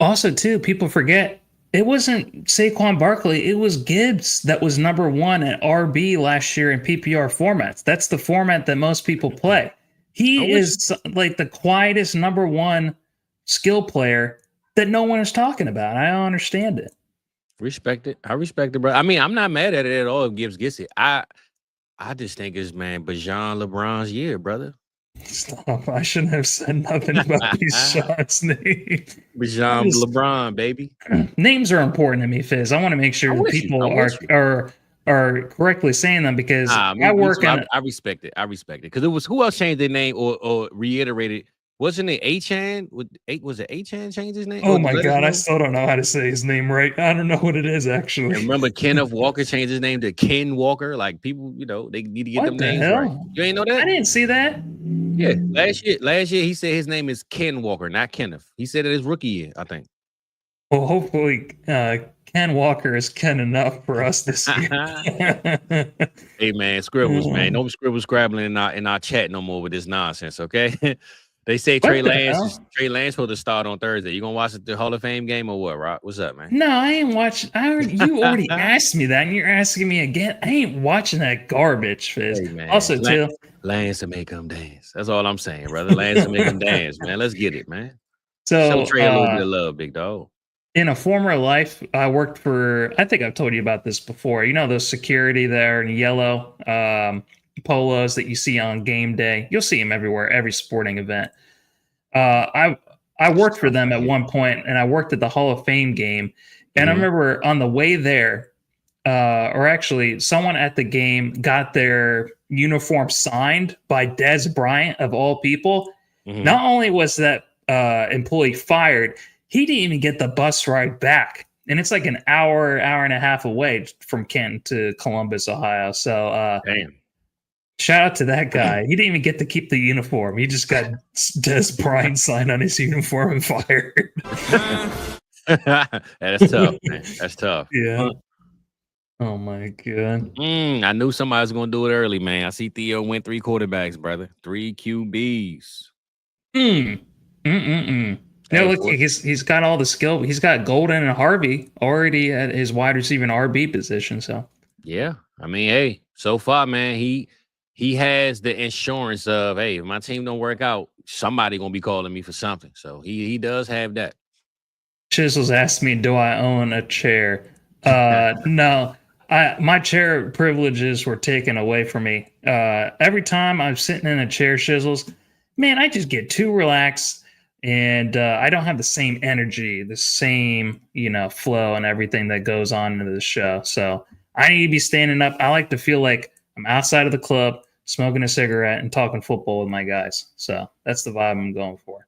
Speaker 2: Also, too, people forget it wasn't Saquon Barkley. It was Gibbs that was number one at RB last year in PPR formats. That's the format that most people play. He is like the quietest number one skill player that no one is talking about. I don't understand it.
Speaker 1: Respect it. I respect it, bro. I mean, I'm not mad at it at all if Gibbs gets it. I just think it's, man, Bajan LeBron's year, brother.
Speaker 2: Stop. I shouldn't have said nothing about Bijan's name.
Speaker 1: Bajan LeBron, baby.
Speaker 2: Names are important to me, Fizz. I want to make sure people are correctly saying them because I
Speaker 1: respect it. I respect it. Because it was who else changed their name or reiterated. Wasn't it A-Chan? Was it A-Chan changed his name?
Speaker 2: Oh my God, I still don't know how to say his name right. I don't know what it is actually.
Speaker 1: And remember Kenneth Walker changed his name to Ken Walker? Like people, they need to get them names right. You ain't know that?
Speaker 2: I didn't see that.
Speaker 1: Yeah, last year he said his name is Ken Walker, not Kenneth. He said it his rookie year, I think.
Speaker 2: Well, hopefully Ken Walker is Ken enough for us this year.
Speaker 1: Hey man, scribbles, man. No scribble scrabbling in our chat no more with this nonsense, okay? They say Trey Lance supposed to start on Thursday. You gonna watch the Hall of Fame game or what, Rock? What's up, man?
Speaker 2: No, I ain't watching. You already asked me that, and you're asking me again. I ain't watching that garbage, Fizz. Hey, man. Also, too,
Speaker 1: Lance to make him dance. That's all I'm saying, brother. Lance to make him dance, man. Let's get it, man.
Speaker 2: So
Speaker 1: show Trey a little bit of love, big dog.
Speaker 2: In a former life, I worked for. I think I've told you about this before. You know those security there in yellow polos that you see on game day. You'll see them everywhere, every sporting event. I worked for them at one point, and I worked at the Hall of Fame game. And I remember on the way there, or actually someone at the game got their uniform signed by Dez Bryant, of all people. Not only was that employee fired, he didn't even get the bus ride back. And it's like an hour and a half away from Canton to Columbus, Ohio. So,
Speaker 1: damn.
Speaker 2: Shout out to that guy. He didn't even get to keep the uniform. He just got Dez Bryant signed on his uniform and fired.
Speaker 1: That's tough, man. That's tough.
Speaker 2: Yeah. Oh my God.
Speaker 1: I knew somebody was gonna do it early, man. I see Theo went 3 quarterbacks, brother. 3 QBs.
Speaker 2: No, look, he's got all the skill. He's got Golden and Harvey already at his wide receiver RB position. So
Speaker 1: yeah, I mean, hey, so far, man, he has the insurance of, hey, if my team don't work out, somebody gonna be calling me for something. So he does have that.
Speaker 2: Chisels asked me, do I own a chair? No, my chair privileges were taken away from me. Every time I'm sitting in a chair, Chisels, man, I just get too relaxed. and I don't have the same energy, the same flow, and everything that goes on into the show. So I need to be standing up. I like to feel like I'm outside of the club, smoking a cigarette and talking football with my guys. So that's the vibe I'm going for.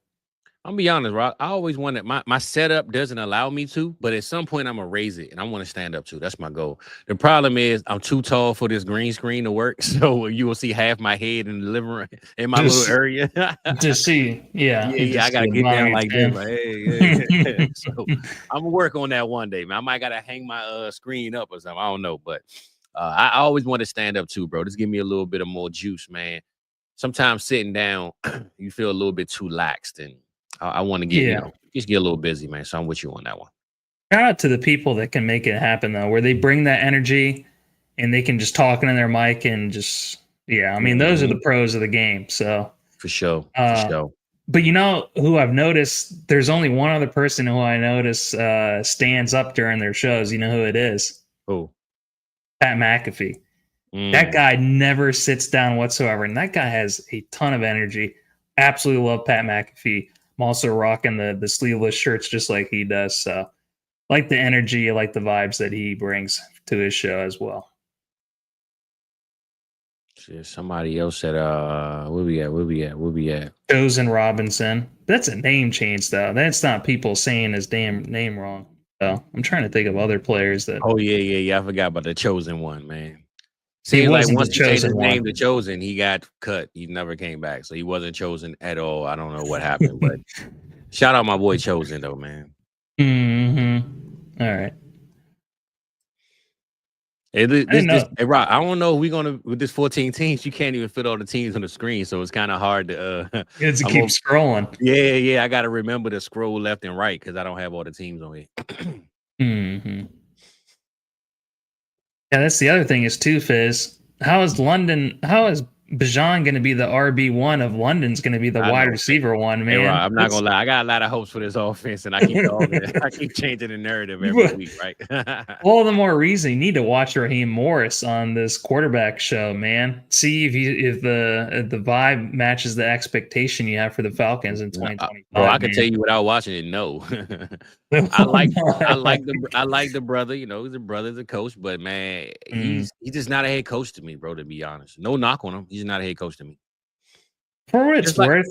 Speaker 1: I'm gonna be honest, Rock. I always wanted my setup doesn't allow me to, but at some point I'm gonna raise it and I want to stand up too. That's my goal. The problem is I'm too tall for this green screen to work, so you will see half my head in the living room in my little area.
Speaker 2: To see,
Speaker 1: yeah, I gotta get down like this. Like, hey. So I'm gonna work on that one day, man. I might gotta hang my screen up or something. I don't know, but I always want to stand up too, bro. Just give me a little bit of more juice, man. Sometimes sitting down, you feel a little bit too laxed and. I want to get, just get a little busy, man. So I'm with you on that one.
Speaker 2: Shout out to the people that can make it happen, though, where they bring that energy and they can just talk in their mic and just, I mean, those are the pros of the game. So
Speaker 1: for sure.
Speaker 2: But you know who I've noticed? There's only one other person who I notice stands up during their shows. You know who it is?
Speaker 1: Who?
Speaker 2: Pat McAfee. That guy never sits down whatsoever. And that guy has a ton of energy. Absolutely love Pat McAfee. I'm also rocking the sleeveless shirts just like he does. So like the energy, I like the vibes that he brings to his show as well.
Speaker 1: Shit, somebody else said, where we at?
Speaker 2: Chosen Robinson. That's a name change, though. That's not people saying his damn name wrong. So I'm trying to think of other players that.
Speaker 1: Oh, yeah. I forgot about the chosen one, man. Seems like once he changed his name to Chosen, he got cut. He never came back. So he wasn't chosen at all. I don't know what happened, but shout out my boy Chosen, though, man.
Speaker 2: Mm-hmm. All right.
Speaker 1: Hey, Rock, I don't know if we're going to, with this 14 teams, you can't even fit all the teams on the screen. So it's kind of hard to.
Speaker 2: It's keep scrolling.
Speaker 1: Yeah. I got to remember to scroll left and right because I don't have all the teams on here.
Speaker 2: Mm-hmm. Yeah, that's the other thing is too, Fizz. How is Bijan going to be the RB1 of London's going to be the wide receiver one, man?
Speaker 1: Hey, I'm not going to lie. I got a lot of hopes for this offense, and I keep changing the narrative every week, right?
Speaker 2: All the more reason you need to watch Raheem Morris on this quarterback show, man. See if the vibe matches the expectation you have for the Falcons in 2025.
Speaker 1: Bro, I can tell you without watching it, no. I like the brother. You know, he's a brother, he's a coach, but man, he's just not a head coach to me, bro. To be honest, no knock on him. He's not a head coach to me.
Speaker 2: For what it's worth,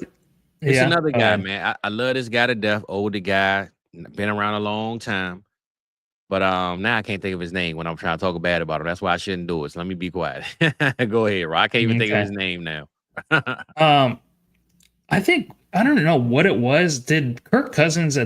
Speaker 1: it's another guy, man. I love this guy to death. Older guy, been around a long time. But now I can't think of his name when I'm trying to talk bad about him. That's why I shouldn't do it. So let me be quiet. Go ahead, Rob. I can't even think of his name now.
Speaker 2: I think I don't know what it was. Did Kirk Cousins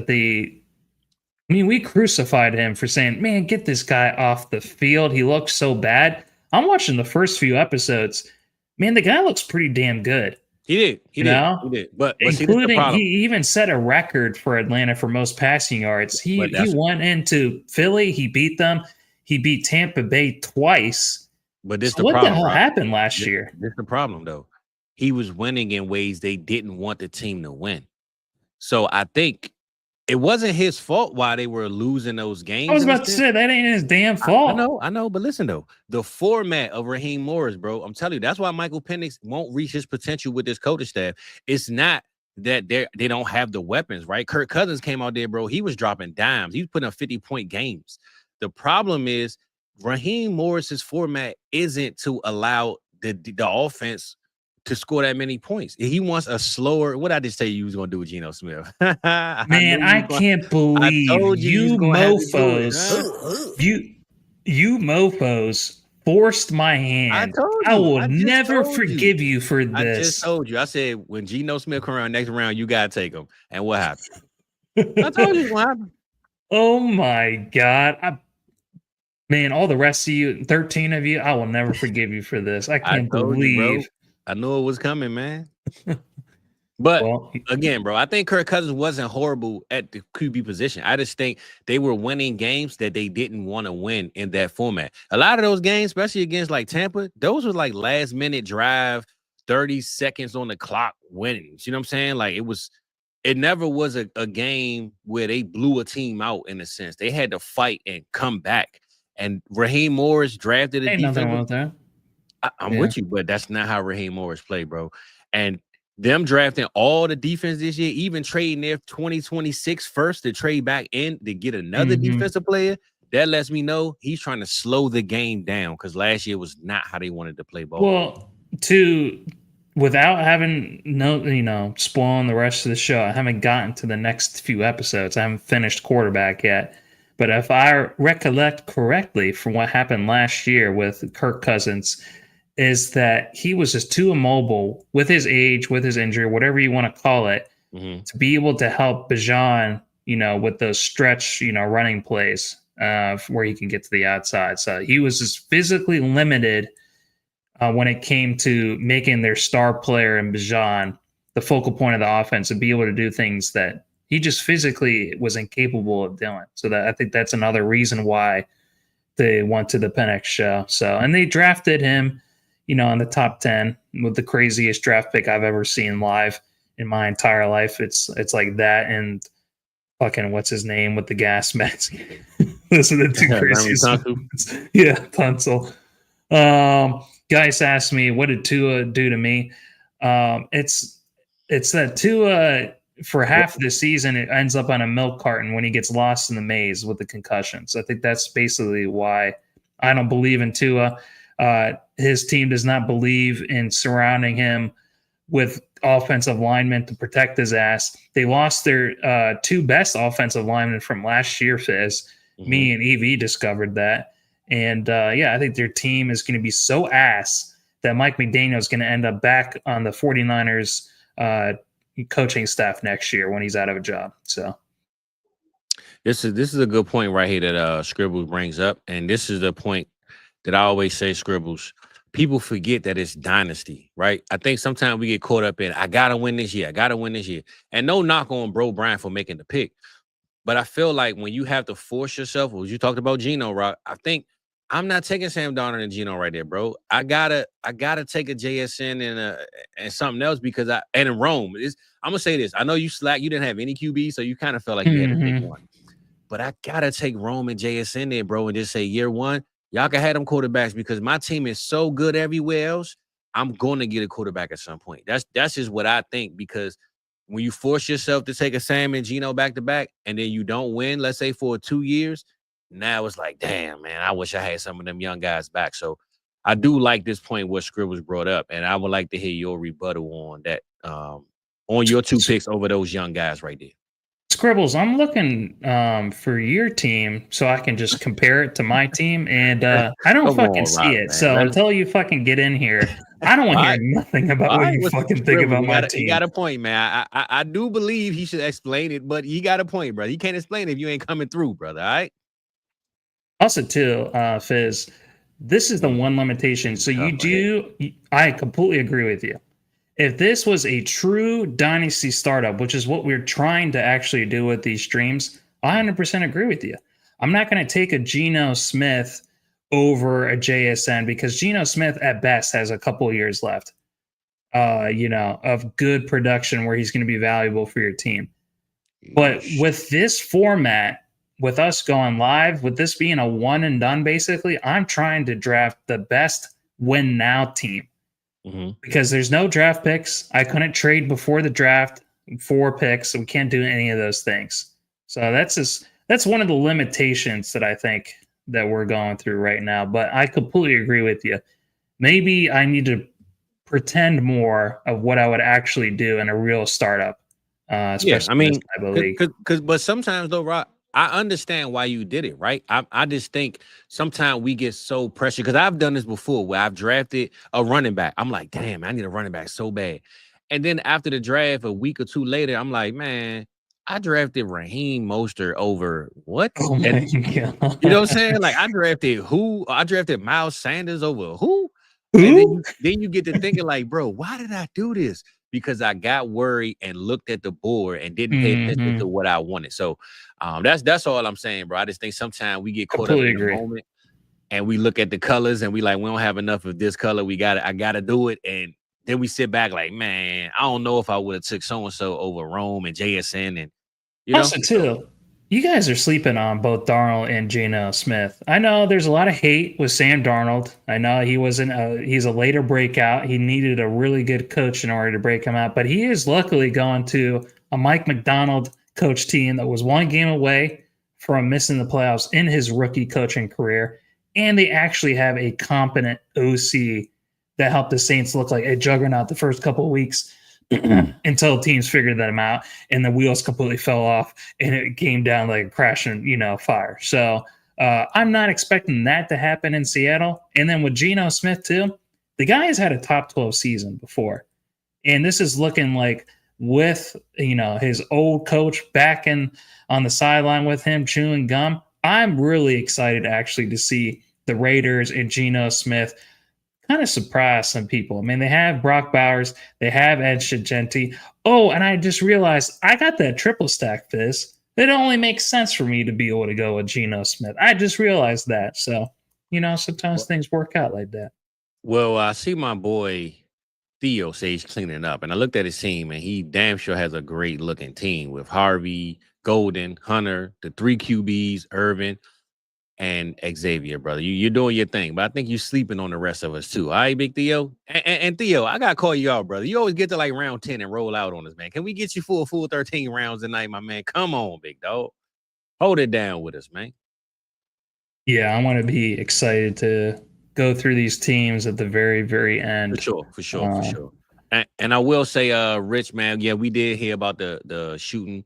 Speaker 2: we crucified him for saying, man, get this guy off the field. He looks so bad. I'm watching the first few episodes. Man, the guy looks pretty damn good.
Speaker 1: He did. He did. But
Speaker 2: including, he even set a record for Atlanta for most passing yards. He went into Philly. He beat them. He beat Tampa Bay twice.
Speaker 1: But this
Speaker 2: what the hell happened last year?
Speaker 1: This is the problem, though. He was winning in ways they didn't want the team to win. So I think it wasn't his fault why they were losing those games.
Speaker 2: I was about to say that ain't his damn fault.
Speaker 1: I know, but listen though, the format of Raheem Morris, bro, I'm telling you, that's why Michael Penix won't reach his potential with this coaching staff. It's not that they don't have the weapons, right? Kirk Cousins came out there, bro. He was dropping dimes. He was putting up 50-point games. The problem is Raheem Morris's format isn't to allow the offense to score that many points. He wants a slower. What I just tell you was going to do with Geno Smith.
Speaker 2: Man, I can't believe you mofos. You mofos forced my hand. I will never forgive you for this.
Speaker 1: I just told you. I said when Geno Smith come around next round, you gotta take him. And what happened? I told you what happened.
Speaker 2: Oh my God. Man, all the rest of you, 13 of you, I will never forgive you for this. I can't believe.
Speaker 1: I knew it was coming, man. But again, bro, I think Kirk Cousins wasn't horrible at the QB position. I just think they were winning games that they didn't want to win in that format. A lot of those games, especially against like Tampa, those were like last minute drive, 30 seconds on the clock winnings. You know what I'm saying? Like it never was a game where they blew a team out in a sense. They had to fight and come back. And Raheem Morris drafted a defense.
Speaker 2: Nothing wrong with that.
Speaker 1: I'm with you, but that's not how Raheem Morris played, bro. And them drafting all the defense this year, even trading their 2026 first to trade back in to get another defensive player, that lets me know he's trying to slow the game down because last year was not how they wanted to play ball.
Speaker 2: Well, without having spoiling the rest of the show, I haven't gotten to the next few episodes. I haven't finished quarterback yet. But if I recollect correctly from what happened last year with Kirk Cousins, is that he was just too immobile with his age, with his injury, whatever you want to call it, to be able to help Bijan, with those stretch, running plays where he can get to the outside. So he was just physically limited when it came to making their star player in Bijan the focal point of the offense and be able to do things that he just physically was incapable of doing. So that I think that's another reason why they went to the Penix show. So, and they drafted him, in the top 10 with the craziest draft pick I've ever seen live in my entire life. It's like that and fucking what's his name with the gas mask. Those are the two craziest ones. Yeah, Tunsil. Guys asked me, what did Tua do to me? It's that Tua for half the season, it ends up on a milk carton when he gets lost in the maze with the concussions. I think that's basically why I don't believe in Tua. His team does not believe in surrounding him with offensive linemen to protect his ass. They lost their two best offensive linemen from last year, Fizz. Me and EV discovered that. And I think their team is going to be so ass that Mike McDaniel is going to end up back on the 49ers coaching staff next year when he's out of a job. So
Speaker 1: this is a good point right here that Scribbles brings up, and this is the point that I always say, Scribbles. People forget that it's Dynasty, right? I think sometimes we get caught up in I gotta win this year, and no knock on Bro Bryant for making the pick, but I feel like when you have to force yourself, as you talked about Geno, Rock, I think I'm not taking Sam Darnold and Geno right there, bro. I gotta take a JSN and something else because and in Rome. I'm gonna say this. I know you slack. You didn't have any QB, so you kind of felt like you had to take one. But I gotta take Rome and JSN there, bro, and just say year one, y'all can have them quarterbacks because my team is so good everywhere else. I'm gonna get a quarterback at some point. That's just what I think because when you force yourself to take a Sam and Geno back to back, and then you don't win, let's say for 2 years. Now it's like, damn, man, I wish I had some of them young guys back. So I do like this point what Scribbles brought up, and I would like to hear your rebuttal on that, on your two picks over those young guys right there.
Speaker 2: Scribbles, I'm looking for your team so I can just compare it to my team, and I don't fucking see it. Man. So until you fucking get in here, I don't want to hear nothing about what you fucking think about my team.
Speaker 1: He got a point, man. I do believe he should explain it, but he got a point, brother. He can't explain it if you ain't coming through, brother, all right?
Speaker 2: Also, too, Fizz, this is the one limitation. So I completely agree with you. If this was a true Dynasty startup, which is what we're trying to actually do with these streams, I 100% agree with you. I'm not going to take a Geno Smith over a JSN because Geno Smith at best has a couple of years left, of good production where he's going to be valuable for your team. But with this format, with us going live, with this being a one and done, basically, I'm trying to draft the best win now team because there's no draft picks. I couldn't trade before the draft 4 picks. So we can't do any of those things. So that's one of the limitations that I think that we're going through right now. But I completely agree with you. Maybe I need to pretend more of what I would actually do in a real startup. Especially
Speaker 1: but sometimes though, Rock, I understand why you did it, right? I just think sometimes we get so pressured because I've done this before where I've drafted a running back. I'm like, damn, I need a running back so bad. And then after the draft, a week or two later, I'm like, man, I drafted Raheem Mostert over what?
Speaker 2: Oh my God.
Speaker 1: You know what I'm saying? Like I drafted Miles Sanders over who? And then you get to thinking like, bro, why did I do this? Because I got worried and looked at the board and didn't pay attention to what I wanted. So that's all I'm saying, bro. I just think sometimes we get caught up in the moment and we look at the colors and we like, we don't have enough of this color. I gotta do it. And then we sit back like, man, I don't know if I would have took so-and-so over Rome and JSN and
Speaker 2: Also too, You guys are sleeping on both Darnold and Geno Smith. I know there's a lot of hate with Sam Darnold. I know he's a later breakout. He needed a really good coach in order to break him out, but he is luckily gone to a Mike McDonald coach team that was one game away from missing the playoffs in his rookie coaching career. And they actually have a competent OC that helped the Saints look like a juggernaut the first couple of weeks until teams figured them out and the wheels completely fell off and it came down like a crashing, fire. So I'm not expecting that to happen in Seattle. And then with Geno Smith too, the guy has had a top 12 season before. And this is looking like with, his old coach back on the sideline with him chewing gum. I'm really excited actually to see the Raiders and Geno Smith kind of surprise some people. I mean, they have Brock Bowers, they have Ed Shigenti. Oh, and I just realized I got that triple stack, Fizz. It only makes sense for me to be able to go with Geno Smith. I just realized that. So, sometimes things work out like that.
Speaker 1: Well, I see my boy Theo say he's cleaning up, and I looked at his team, and he damn sure has a great looking team with Harvey, Golden, Hunter, the 3 QBs, Irvin, and Xavier, brother. You're doing your thing, but I think you're sleeping on the rest of us too. All right, big Theo. And Theo, I gotta call you out, brother. You always get to like round 10 and roll out on us, man. Can we get you full 13 rounds tonight, my man? Come on, big dog. Hold it down with us, man.
Speaker 2: Yeah, I want to be excited to go through these teams at the very, very end.
Speaker 1: For sure. And I will say, Rich, man, yeah, we did hear about the shooting.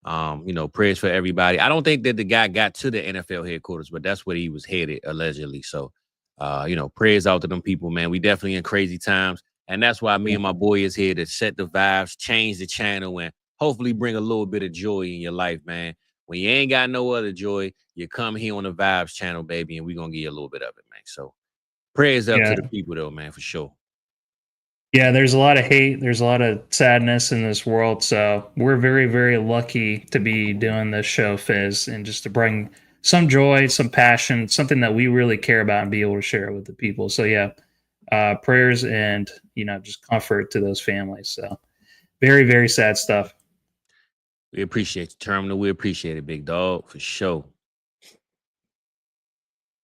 Speaker 1: Prayers for everybody. I don't think that the guy got to the NFL headquarters, but that's where he was headed allegedly. So, prayers out to them people, man. We definitely in crazy times, and that's why me and my boy is here to set the vibes, change the channel, and hopefully bring a little bit of joy in your life, man. When you ain't got no other joy, you come here on the Vibes channel, baby, and we're gonna give you a little bit of it, man. So, prayers up to the people, though, man, for sure.
Speaker 2: Yeah, there's a lot of hate. There's a lot of sadness in this world. So we're very, very lucky to be doing this show, Fizz, and just to bring some joy, some passion, something that we really care about and be able to share it with the people. So yeah, prayers and, just comfort to those families. So very, very sad stuff.
Speaker 1: We appreciate you, Terminal. We appreciate it, big dog, for sure.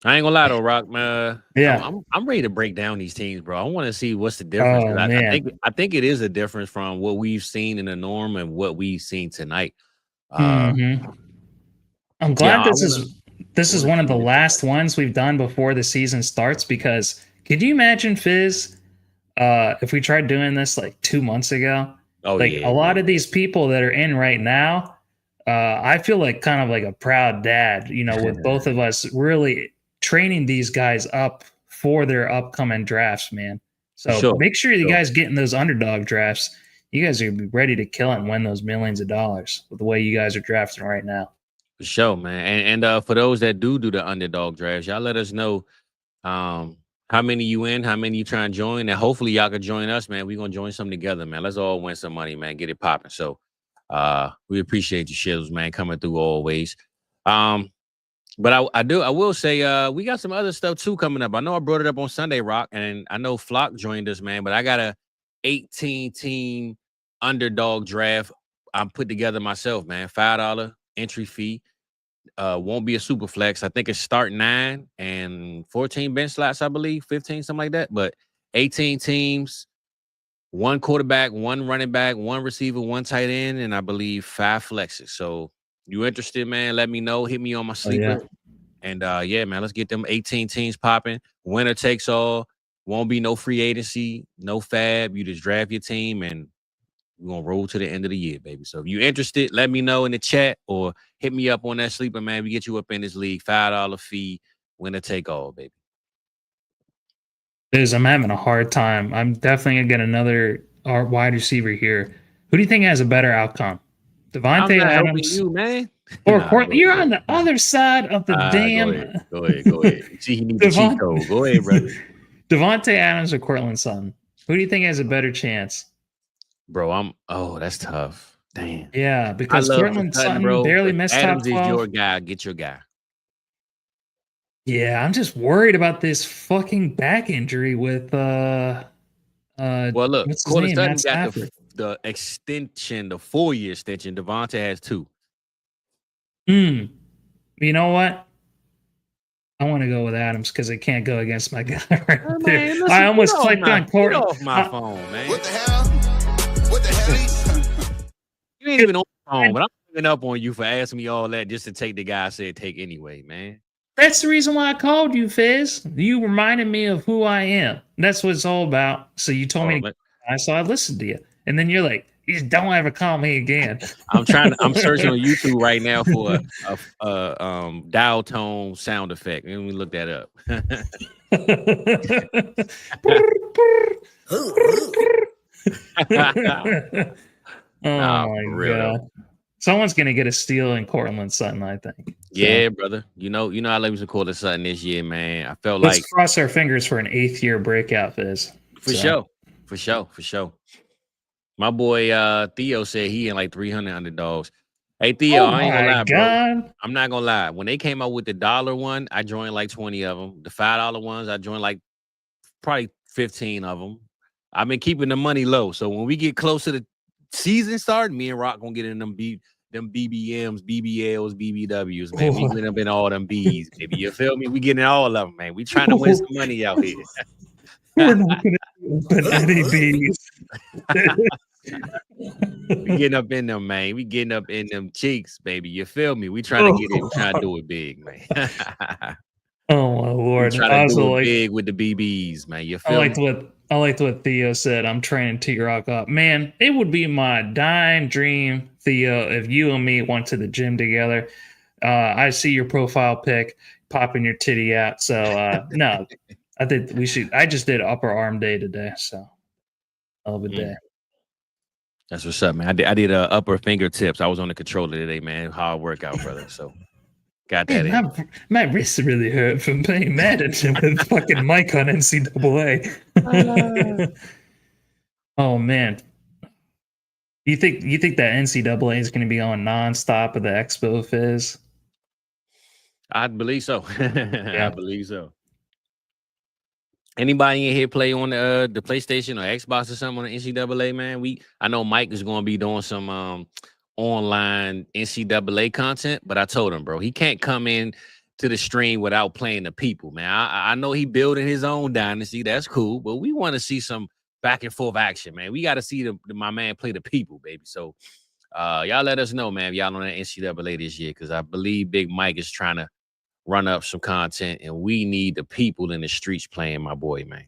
Speaker 1: I ain't gonna lie though, Rock, man.
Speaker 2: Yeah,
Speaker 1: I'm ready to break down these teams, bro. I want to see what's the difference.
Speaker 2: Oh,
Speaker 1: I think it is a difference from what we've seen in the norm and what we've seen tonight.
Speaker 2: I'm glad this is one of the last ones we've done before the season starts, because could you imagine, Fizz, if we tried doing this like 2 months ago?
Speaker 1: Oh,
Speaker 2: a lot of these people that are in right now, I feel like kind of like a proud dad, with both of us really training these guys up for their upcoming drafts, man. So make sure you guys get in those underdog drafts. You guys are gonna be ready to kill it and win those millions of dollars with the way you guys are drafting right now.
Speaker 1: For sure, man. And for those that do the underdog drafts, y'all let us know how many you in, how many you trying to join, and hopefully y'all can join us, man. We're gonna join something together, man. Let's all win some money, man. Get it popping. So we appreciate you, shizzles, man, coming through always. But I will say we got some other stuff too coming up. I know I brought it up on Sunday, Rock, and I know Flock joined us, man, but I got a 18-team underdog draft I'm put together myself, man. $5 entry fee. Won't be a super flex. I think it's start 9 and 14 bench slots, I believe, 15, something like that. But 18 teams, 1 quarterback, 1 running back, 1 receiver, 1 tight end, and I believe 5 flexes. So you interested, man? Let me know. Hit me on my sleeper. And yeah, man, let's get them 18 teams popping. Winner takes all. Won't be no free agency, no fab. You just draft your team and we're gonna roll to the end of the year, baby. So if you're interested, let me know in the chat or hit me up on that sleeper, man. We get you up in this league. $5 fee, winner take all, baby.
Speaker 2: I'm having a hard time. I'm definitely gonna get another wide receiver here. Who do you think has a better outcome? Devontae Adams,
Speaker 1: you, man.
Speaker 2: Or Courtland? You're on the other side of the damn.
Speaker 1: Go ahead. See, he needs a cheat code. Go ahead, brother.
Speaker 2: Devontae Adams or Courtland Sutton? Who do you think has a better chance?
Speaker 1: Bro, that's tough. Damn.
Speaker 2: Yeah, because Courtland Sutton barely missed
Speaker 1: Adams
Speaker 2: top 12.
Speaker 1: Is your guy. Get your guy.
Speaker 2: Yeah, I'm just worried about this fucking back injury with
Speaker 1: well, look, Courtland Sutton got the extension, the 4-year extension. Devontae has 2.
Speaker 2: You know what? I want to go with Adams because it can't go against my guy right
Speaker 1: Oh,
Speaker 2: there.
Speaker 1: man,
Speaker 2: I
Speaker 1: listen,
Speaker 2: almost clicked on
Speaker 1: get
Speaker 2: Court.
Speaker 1: off my phone, man.
Speaker 4: What the hell? What the hell?
Speaker 1: You ain't even on the phone, but I'm giving up on you for asking me all that just to take the guy I said take anyway, man.
Speaker 2: That's the reason why I called you, Fizz. You reminded me of who I am. That's what it's all about. So you told me, so I listened to you, and then you're like, "You just don't ever call me again."
Speaker 1: I'm searching on YouTube right now for a dial tone sound effect. Let me look that up. Nah,
Speaker 2: Oh
Speaker 1: for
Speaker 2: my
Speaker 1: real though.
Speaker 2: god! Someone's gonna get a steal in Cortland Sutton, I think.
Speaker 1: Yeah, brother. You know, I let me call it something this year, man. I felt
Speaker 2: Let's
Speaker 1: like
Speaker 2: cross our fingers for an 8th year breakout, Fizz.
Speaker 1: for sure. My boy Theo said he in like 300 underdogs. Hey Theo,
Speaker 2: Oh
Speaker 1: I ain't gonna
Speaker 2: my
Speaker 1: lie, bro.
Speaker 2: god!
Speaker 1: I'm not gonna lie. When they came out with the $1 one, I joined like 20 of them. The $5 ones, I joined like probably 15 of them. I've been keeping the money low. So when we get close to the season start, me and Rock gonna get in them BBMs, BBLs, BBWs, man. We went up in all them B's, baby. You feel me? We getting all of them, man. We trying to win some money out here.
Speaker 2: We're not gonna open any bees.
Speaker 1: We getting up in them, man. We getting up in them cheeks, baby. You feel me? We trying to get it. We trying to do it big, man.
Speaker 2: Oh my lord!
Speaker 1: We trying to do it big with the BBs, man. You feel me?
Speaker 2: I liked what Theo said. I'm training T-Rock up. Man, it would be my dying dream, Theo, if you and me went to the gym together. I see your profile pic popping your titty out. So no, I think we should. I just did upper arm day today, so hell of a day.
Speaker 1: That's what's up, man. I did upper fingertips. I was on the controller today, man. Hard workout, brother. So got that in.
Speaker 2: My wrists really hurt from playing Madden with fucking Mike on NCAA. Oh man. You think that NCAA is going to be on nonstop of the Expo, Fizz?
Speaker 1: I believe so. Yeah. I believe so. Anybody in here play on the PlayStation or Xbox or something on the NCAA, man? I know Mike is going to be doing some online NCAA content, but I told him, bro, he can't come in to the stream without playing the people, man. I know he building his own dynasty. That's cool, but we want to see some back and forth action, man. We got to see my man play the people, baby. So y'all let us know, man, if y'all on the NCAA this year, because I believe Big Mike is trying to run up some content, and we need the people in the streets playing my boy, man.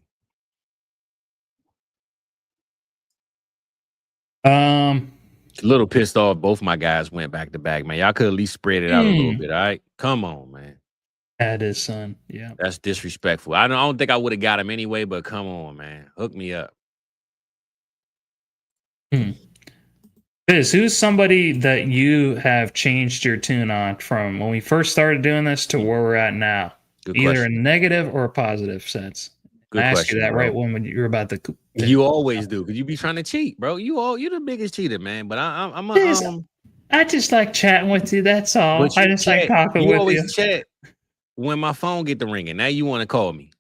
Speaker 1: A little pissed off. Both my guys went back to back, man. Y'all could at least spread it out a little bit, all right? Come on, man.
Speaker 2: That is, son. Yeah.
Speaker 1: That's disrespectful. I don't think I would have got him anyway, but come on, man. Hook me up.
Speaker 2: Fizz, who's somebody that you have changed your tune on from when we first started doing this to where we're at now?
Speaker 1: Good
Speaker 2: Either
Speaker 1: question.
Speaker 2: a negative or a positive sense.
Speaker 1: Good
Speaker 2: I asked
Speaker 1: question,
Speaker 2: you that
Speaker 1: bro.
Speaker 2: right when you're about to.
Speaker 1: You always do, because you be trying to cheat, bro. You're the biggest cheater, man. But
Speaker 2: I just like chatting with you. That's all. I just like talking with you.
Speaker 1: Always chat when my phone get the ringing. Now you want to call me.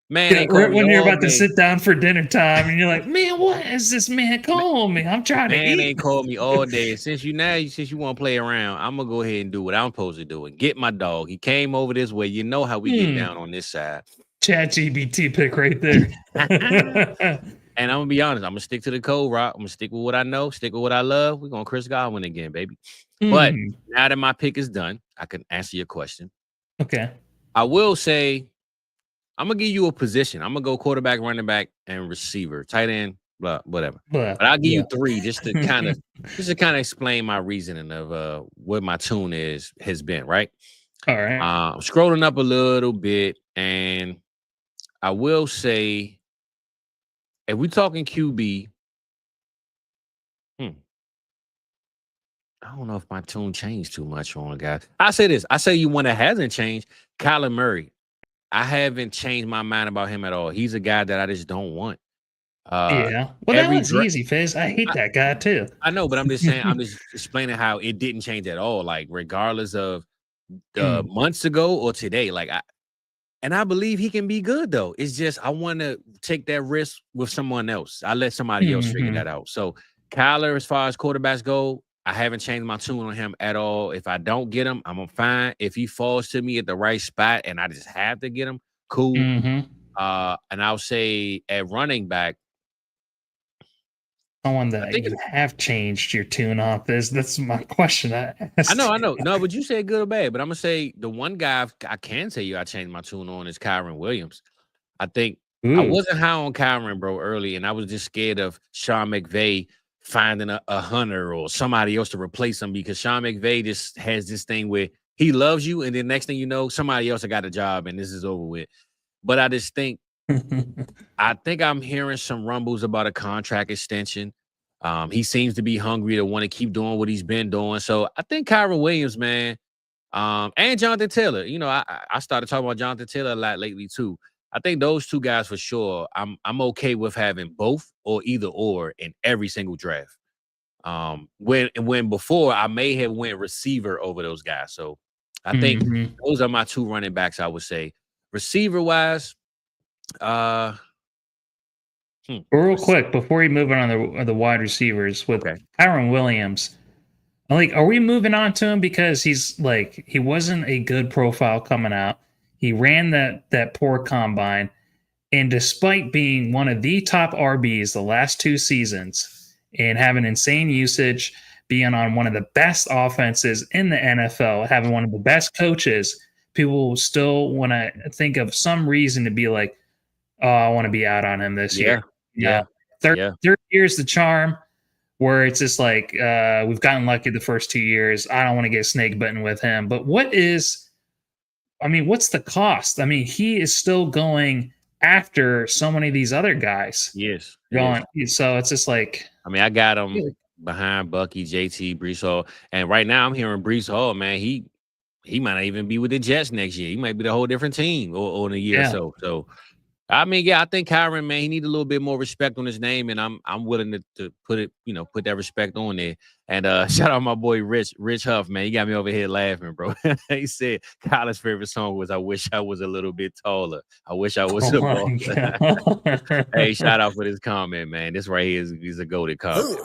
Speaker 1: Man,
Speaker 2: Yeah, right when you're about to sit down for dinner time, and you're like, "Man, what is this man calling me? I'm trying to eat."
Speaker 1: Man ain't called me all day. Since you want to play around, I'm gonna go ahead and do what I'm supposed to do and get my dog. He came over this way. You know how we get down on this side.
Speaker 2: ChatGPT pick right there.
Speaker 1: And I'm gonna be honest. I'm gonna stick to the code, Rock. I'm gonna stick with what I know, stick with what I love. We're gonna Chris Godwin again, baby. But now that my pick is done, I can answer your question.
Speaker 2: Okay.
Speaker 1: I will say, I'm gonna give you a position. I'm gonna go quarterback, running back, and receiver, tight end, blah, whatever. But I'll give you 3 just to kind of explain my reasoning of what my tune has been, right?
Speaker 2: All right.
Speaker 1: I'm scrolling up a little bit, and I will say, if we're talking QB, I don't know if my tune changed too much on guys. I say this. I say you one that hasn't changed, Kyler Murray. I haven't changed my mind about him at all. He's a guy that I just don't want.
Speaker 2: Yeah. Well, that was easy, Fizz. I hate that guy too.
Speaker 1: I know, but I'm just saying, I'm just explaining how it didn't change at all. Like, regardless of months ago or today, like I believe he can be good though. It's just I want to take that risk with someone else. I let somebody else figure that out. So Kyler, as far as quarterbacks go, I haven't changed my tune on him at all. If I don't get him, I'm fine. If he falls to me at the right spot and I just have to get him, cool.
Speaker 2: Mm-hmm.
Speaker 1: And I'll say at running back,
Speaker 2: Someone
Speaker 1: I
Speaker 2: that
Speaker 1: think
Speaker 2: you have changed your tune off is that's my question.
Speaker 1: I know. No, but you said good or bad. But I'm gonna say the one guy I can tell you I changed my tune on is Kyron Williams. I think I
Speaker 2: Ooh.
Speaker 1: wasn't high on Kyron, bro, early, and I was just scared of Sean McVay finding a hunter or somebody else to replace him because Sean McVay just has this thing where he loves you, and then next thing you know, somebody else got a job and this is over with. But I just think I'm hearing some rumbles about a contract extension. He seems to be hungry to want to keep doing what he's been doing. So I think Kyron Williams, man, and Jonathan Taylor. You know, I started talking about Jonathan Taylor a lot lately too. I think those two guys for sure. I'm okay with having both or either or in every single draft. When before I may have went receiver over those guys. So I think those are my two running backs. I would say receiver wise.
Speaker 2: Real quick before you move on the wide receivers with Kyron Williams. Like, are we moving on to him because he's like he wasn't a good profile coming out? He ran that poor combine, and despite being one of the top RBs the last 2 seasons and having insane usage, being on one of the best offenses in the NFL, having one of the best coaches, people still want to think of some reason to be like, oh, I want to be out on him this year.
Speaker 1: Yeah.
Speaker 2: Third year's the charm. Where it's just like we've gotten lucky the first 2 years. I don't want to get snake bitten with him. But what's the cost? I mean, he is still going after so many of these other guys.
Speaker 1: Yes.
Speaker 2: So it's just like
Speaker 1: I got him behind Bucky, JT, Brees Hall. And right now I'm hearing Brees Hall, man, he might not even be with the Jets next year. He might be the whole different team or in a year or so. So I think Kyron, man, he needs a little bit more respect on his name, and I'm willing to put it, put that respect on there. And shout out my boy Rich Huff, man. He got me over here laughing, bro. He said Kyle's favorite song was "I Wish I Was a Little Bit Taller." I wish I was a baller. Hey, shout out for this comment, man. This right here is a goated comment.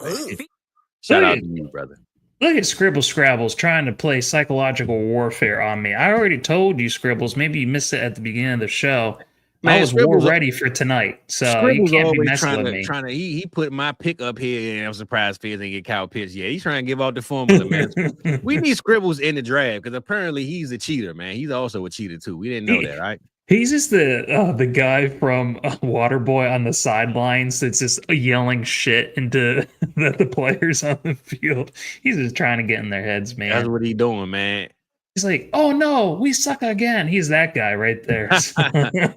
Speaker 1: Shout out to you, brother.
Speaker 2: Look at Scribble Scrabbles trying to play psychological warfare on me. I already told you, Scribbles. Maybe you missed it at the beginning of the show. Man, I was war ready for tonight, so you can't be messing with me.
Speaker 1: He put my pick up here, and I'm surprised Fizz didn't get Kyle Pitts. Yeah, he's trying to give out the formula, man. We need Scribbles in the draft because apparently he's a cheater, man. He's also a cheater too. We didn't know that, right?
Speaker 2: He's just the guy from Waterboy on the sidelines that's just yelling shit into the players on the field. He's just trying to get in their heads, man.
Speaker 1: That's what he's doing, man.
Speaker 2: He's like, oh no, we suck again. He's that guy right there.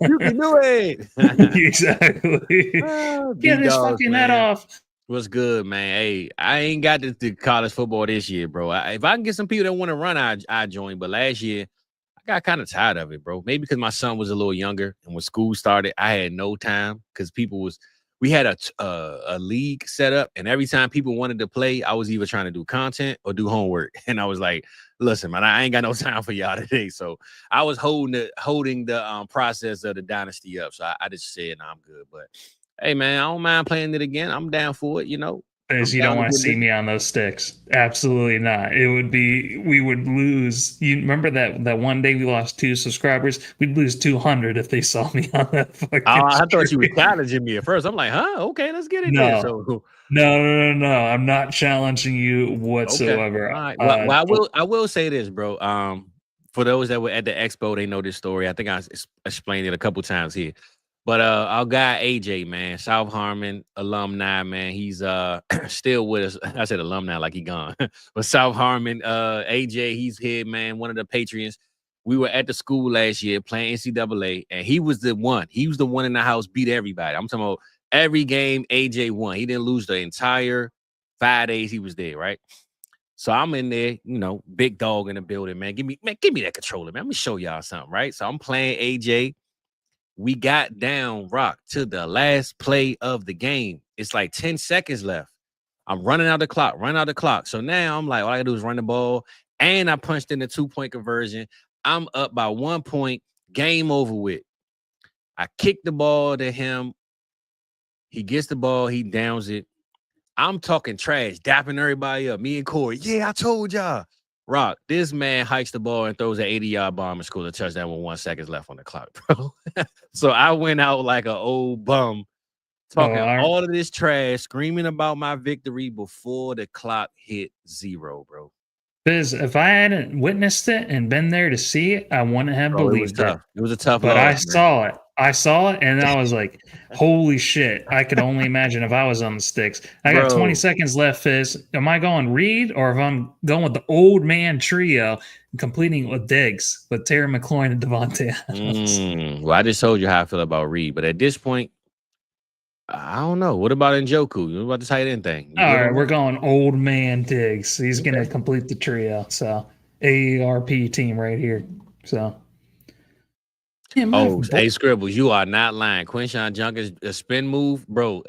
Speaker 1: You can do it.
Speaker 2: Exactly. Get his fucking head off.
Speaker 1: What's good, man? Hey, I ain't got the college football this year, bro. If I can get some people that want to run, I join. But last year, I got kind of tired of it, bro. Maybe because my son was a little younger, and when school started, I had no time because we had a league set up, and every time people wanted to play, I was either trying to do content or do homework. And I was like, listen, man, I ain't got no time for y'all today. So I was holding the process of the Dynasty up. So I just said, no, I'm good. But hey, man, I don't mind playing it again. I'm down for it,
Speaker 2: Because you don't want to see me on those sticks. Absolutely not. We would lose. You remember that one day we lost 2 subscribers? We'd lose 200 if they saw me on that fucking
Speaker 1: I thought you were challenging me at first. I'm like, huh? Okay, let's get it there. So
Speaker 2: No. I'm not challenging you whatsoever.
Speaker 1: Okay. All right. Well, I will say this, bro. For those that were at the expo, they know this story. I think I explained it a couple times here. But our guy AJ, man, South Harmon alumni, man, he's still with us. I said alumni like he gone, but South Harmon, AJ, he's here, man, one of the Patriots. We were at the school last year playing NCAA, and he was the one. He was the one in the house, beat everybody. I'm talking about every game AJ won. He didn't lose the entire 5 days he was there, right? So I'm in there, big dog in the building, man. Give me that controller, man. Let me show y'all something, right? So I'm playing AJ. We got down, Rock, to the last play of the game. It's like 10 seconds left. I'm running out the clock. So now I'm like, all I gotta do is run the ball. And I punched in the 2-point conversion. I'm up by 1 point. Game over with. I kick the ball to him. He gets the ball. He downs it. I'm talking trash, dapping everybody up. Me and Corey, yeah, I told y'all. Rock, this man hikes the ball and throws an 80-yard bomb and scores a touchdown with 1 second left on the clock, bro. So I went out like an old bum, talking all of this trash, screaming about my victory before the clock hit 0, bro.
Speaker 2: Because if I hadn't witnessed it and been there to see it, I wouldn't have believed it.
Speaker 1: It was a tough
Speaker 2: but
Speaker 1: loss,
Speaker 2: I
Speaker 1: man.
Speaker 2: saw it. I saw it, and I was like, "Holy shit!" I could only imagine if I was on the sticks. I got 20 seconds left, Fizz. Am I going Reed or if I'm going with the old man trio and completing with Diggs with Terry McLaurin and Devontae Adams?
Speaker 1: Well, I just told you how I feel about Reed, but at this point, I don't know. What about Njoku? What about the tight end thing?
Speaker 2: All right, we're going old man Diggs. He's going to complete the trio. So AARP team right here. So.
Speaker 1: Hey Scribbles, you are not lying. Quinshon Junkins, a spin move, bro.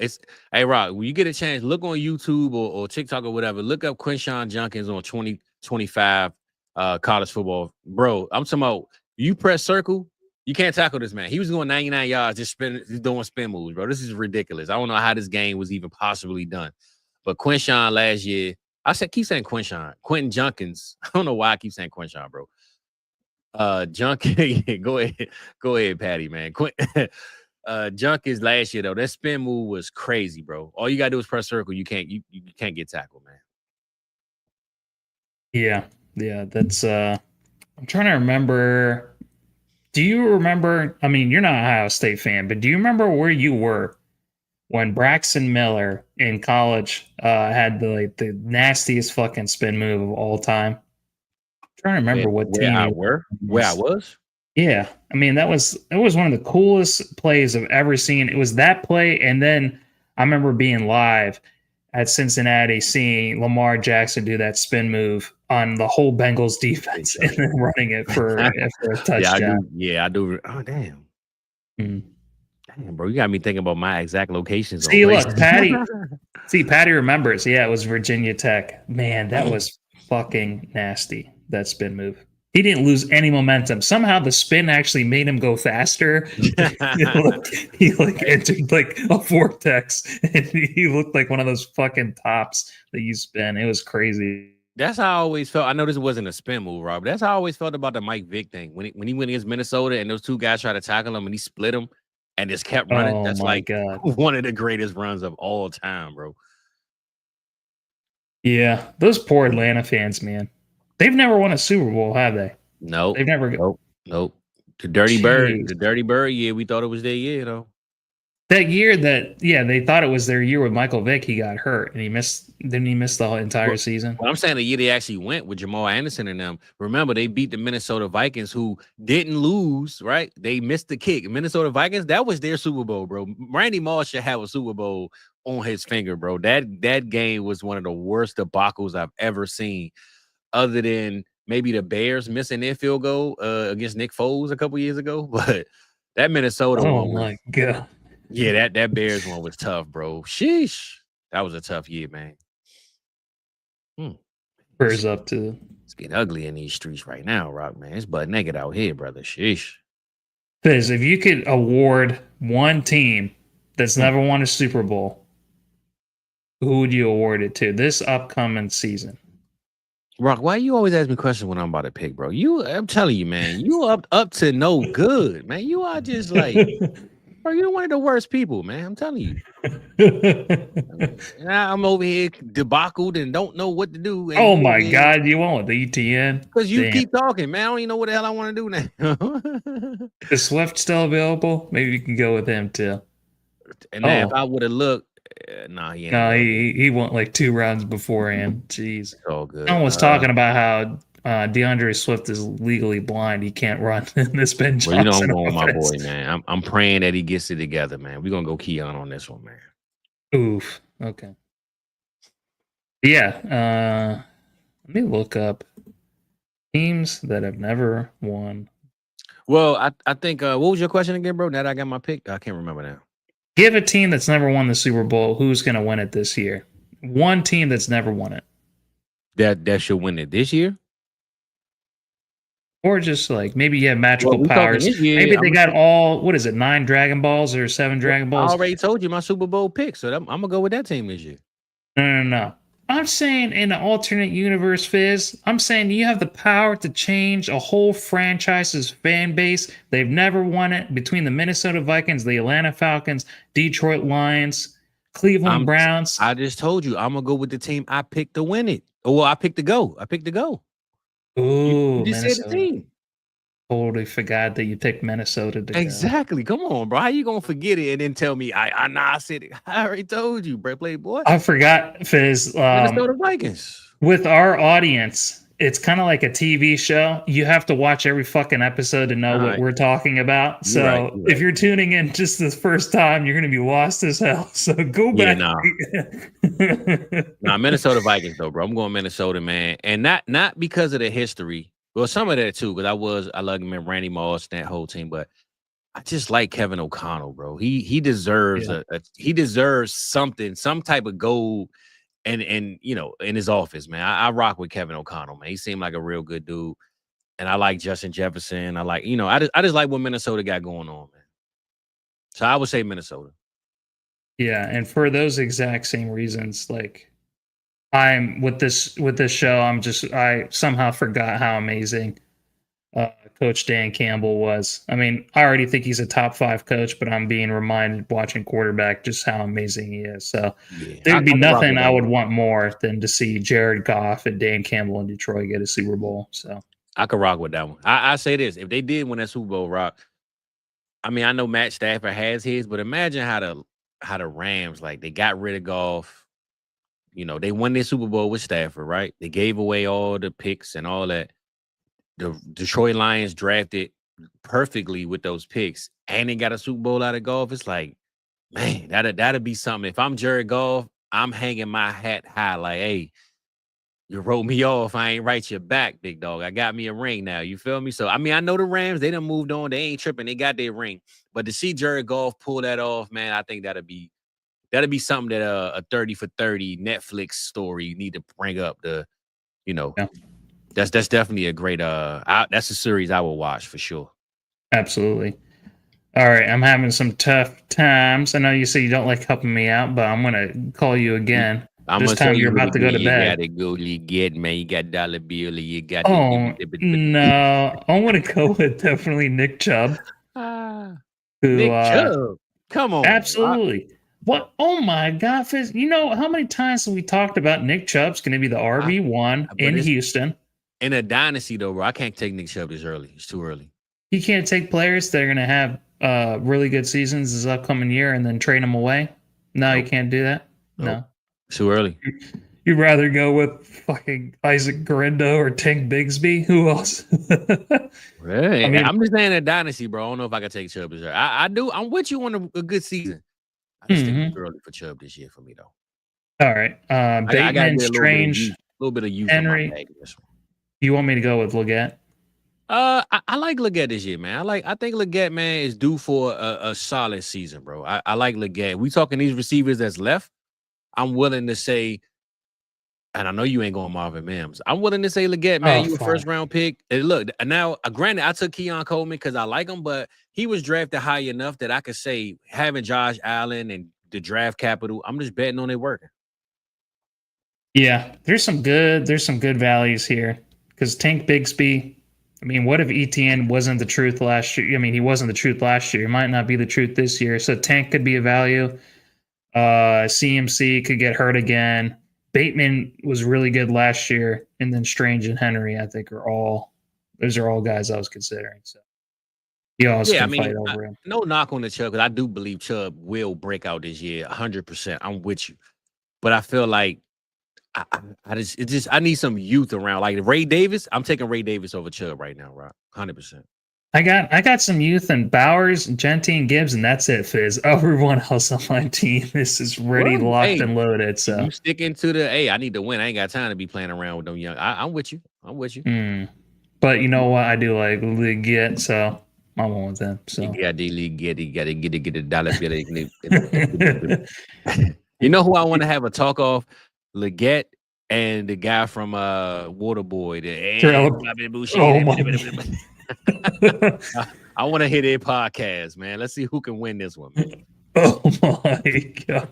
Speaker 1: Hey Rock, when you get a chance, look on YouTube or TikTok or whatever. Look up Quinshon Junkins on 2025 college football, bro. I'm talking about you press circle, you can't tackle this man. He was going 99 yards, just doing spin moves, bro. This is ridiculous. I don't know how this game was even possibly done. But Quinshon last year, keep saying Quinshon, Quentin Junkins. I don't know why I keep saying Quinshon, bro. Go ahead, Patty, man. Junkins last year though, that spin move was crazy, bro. All you gotta do is press circle. You can't get tackled, man.
Speaker 2: Yeah, that's I'm trying to remember. Do you remember? I mean, you're not an Ohio State fan, but do you remember where you were when Braxton Miller in college had the nastiest fucking spin move of all time? Trying to remember where I
Speaker 1: was.
Speaker 2: Yeah, I mean it was one of the coolest plays I've ever seen. It was that play, and then I remember being live at Cincinnati, seeing Lamar Jackson do that spin move on the whole Bengals defense, and then running it for a touchdown.
Speaker 1: I do. Oh damn. Damn, bro, you got me thinking about my exact locations.
Speaker 2: See, look, Patty. Patty remembers. Yeah, it was Virginia Tech. Man, that was fucking nasty. That spin move. He didn't lose any momentum. Somehow the spin actually made him go faster. he entered like a vortex, and he looked like one of those fucking tops that you spin. It was crazy.
Speaker 1: That's how I always felt. I know this wasn't a spin move, Rob, but that's how I always felt about the Mike Vick thing. When he went against Minnesota and those two guys tried to tackle him and he split him and just kept running. That's like one of the greatest runs of all time, bro.
Speaker 2: Yeah, those poor Atlanta fans, man. They've never won a Super Bowl, have they?
Speaker 1: No,
Speaker 2: they've never.
Speaker 1: Nope. The Dirty Bird year. We thought it was their year, though.
Speaker 2: That year, they thought it was their year with Michael Vick. He got hurt and he missed. Didn't he miss the whole entire season?
Speaker 1: Well, I'm saying the year they actually went with Jamal Anderson and them. Remember, they beat the Minnesota Vikings, who didn't lose. Right? They missed the kick. Minnesota Vikings. That was their Super Bowl, bro. Randy Moss should have a Super Bowl on his finger, bro. That game was one of the worst debacles I've ever seen. Other than maybe the Bears missing their field goal against Nick Foles a couple years ago, but that Minnesota one.
Speaker 2: Oh my god!
Speaker 1: Yeah, that Bears one was tough, bro. Sheesh, that was a tough year, man.
Speaker 2: Bears up to.
Speaker 1: It's getting ugly in these streets right now, Rock, man. It's butt naked out here, brother. Sheesh.
Speaker 2: Fizz, if you could award one team that's never won a Super Bowl, who would you award it to this upcoming season?
Speaker 1: Rock, why you always ask me questions when I'm about to pick, bro? I'm telling you, man, you up to no good, man. You are just like, bro, you're one of the worst people, man. I'm telling you. I'm over here debacled and don't know what to do.
Speaker 2: Oh my god, you want the ETN?
Speaker 1: Because you keep talking, man. I don't even know what the hell I want to do now.
Speaker 2: Is Swift still available? Maybe you can go with him too.
Speaker 1: And then if I would have looked,
Speaker 2: he went like 2 rounds beforehand. Jeez.
Speaker 1: Oh, good.
Speaker 2: Someone was talking about how DeAndre Swift is legally blind. He can't run in this Ben Johnson.
Speaker 1: Well, you know I'm going with my boy, man. I'm praying that he gets it together, man. We're gonna go Keon on this one, man.
Speaker 2: Oof. Okay. Yeah. Let me look up teams that have never won.
Speaker 1: Well, I think what was your question again, bro? Now that I got my pick, I can't remember now.
Speaker 2: Give a team that's never won the Super Bowl who's going to win it this year. One team that's never won it.
Speaker 1: That should win it this year?
Speaker 2: Or just like maybe you have magical powers. Maybe they got all, 9 Dragon Balls or 7 Dragon Balls?
Speaker 1: I already told you my Super Bowl pick, so I'm going to go with that team this year.
Speaker 2: No. I'm saying in an alternate universe, Fizz, I'm saying you have the power to change a whole franchise's fan base. They've never won it between the Minnesota Vikings, the Atlanta Falcons, Detroit Lions, Cleveland Browns.
Speaker 1: I just told you I'm gonna go with the team I picked to win it. Oh, well, I picked to go. I picked to go. You
Speaker 2: Ooh,
Speaker 1: just said the
Speaker 2: Minnesota.
Speaker 1: team.
Speaker 2: Totally forgot that you picked Minnesota to go.
Speaker 1: Exactly. Come on, bro. How you gonna forget it and then tell me I said it? I already told you, bro. Playboy.
Speaker 2: I forgot, Fizz.
Speaker 1: Minnesota Vikings.
Speaker 2: With our audience, it's kind of like a TV show. You have to watch every fucking episode to know what we're talking about.
Speaker 1: You're right,
Speaker 2: So if you're tuning in just the first time, you're going to be lost as hell. So go back.
Speaker 1: Nah, Minnesota Vikings though, bro. I'm going Minnesota, man, and not because of the history. Well, some of that too, because I love him and Randy Moss and that whole team, but I just like Kevin O'Connell, bro. He deserves he deserves something, some type of gold. And you know, in his office, man, I rock with Kevin O'Connell, man. He seemed like a real good dude, and I like Justin Jefferson. I like, you know, I just like what Minnesota got going on, man. So I would say Minnesota.
Speaker 2: Yeah, and for those exact same reasons, like I'm with this show, I somehow forgot how amazing Coach Dan Campbell was. I mean, I already think he's a top 5 coach, but I'm being reminded watching quarterback just how amazing he is. So there'd be nothing I would want more than to see Jared Goff and Dan Campbell in Detroit get a Super Bowl. So
Speaker 1: I could rock with that one. I say this: if they did win that Super Bowl, rock. I mean, I know Matt Stafford has his, but imagine how the Rams, like, they got rid of Goff. You know, they won their Super Bowl with Stafford, right? They gave away all the picks and all that. The Detroit Lions drafted perfectly with those picks, and they got a Super Bowl out of Goff. It's like, man, that'd be something. If I'm Jared Goff, I'm hanging my hat high, like, hey, you wrote me off. I ain't write you back, big dog. I got me a ring now. You feel me? So, I mean, I know the Rams, they done moved on. They ain't tripping. They got their ring. But to see Jared Goff pull that off, man, I think that'd be something that a 30 for 30 Netflix story need to bring up. You know, that's definitely a great that's a series I will watch for sure.
Speaker 2: Absolutely. All right, I'm having some tough times. I know you say you don't like helping me out, but I'm gonna call you again. This time you're about to go to bed.
Speaker 1: You gotta go get, man. You got dollar bill. You got.
Speaker 2: Oh no, I'm gonna go with definitely Nick Chubb.
Speaker 1: Nick Chubb, come on,
Speaker 2: absolutely. What? Oh my God, Fizz! You know how many times have we talked about Nick Chubb's going to be the RB1 in Houston?
Speaker 1: In a dynasty, though, bro, I can't take Nick Chubb this early. It's too early.
Speaker 2: You can't take players that are going to have really good seasons this upcoming year and then trade them away. No, you can't do that. No,
Speaker 1: it's too early.
Speaker 2: You'd rather go with fucking Isaac Guerrero or Tank Bigsby? Who else?
Speaker 1: Right. I mean, I'm just saying a dynasty, bro. I don't know if I can take Chubb this year. I do. I'm with you on a good season. I just think it's early for Chubb this year for me, though.
Speaker 2: All right. Bateman, Strange,
Speaker 1: a little bit of youth.
Speaker 2: Henry. You want me to go with Leggett?
Speaker 1: I like Leggett this year, man. I think Leggett, man, is due for a solid season, bro. I like Leggett. We talking these receivers that's left. I'm willing to say, and I know you ain't going Marvin Mims. I'm willing to say Leggett, man, you a first round pick. And look, now, granted, I took Keon Coleman because I like him, but he was drafted high enough that I could say having Josh Allen and the draft capital, I'm just betting on it working.
Speaker 2: Yeah, there's some good values here because Tank Bigsby. I mean, what if ETN wasn't the truth last year? I mean, he wasn't the truth last year. He might not be the truth this year. So Tank could be a value. CMC could get hurt again. Bateman was really good last year, and then Strange and Henry, I think, are all guys I was considering. So fight over him.
Speaker 1: No knock on the Chubb, because I do believe Chubb will break out this year, 100%. I'm with you, but I feel like I need some youth around, like Ray Davis. I'm taking Ray Davis over Chubb right now, right? 100%.
Speaker 2: I got some youth in Bowers, Genty, and Gibbs, and that's it, Fizz. Everyone else on my team is ready, locked, and loaded. So
Speaker 1: you sticking to the I need to win. I ain't got time to be playing around with them young. I'm with you.
Speaker 2: But you know what? I do like Leggett, so I'm on with them. So
Speaker 1: you got to get a dollar bill. You know who I want to have a talk off? Leggett and the guy from Waterboy. I want to hear their podcast, man. Let's see who can win this one, man.
Speaker 2: Oh my god.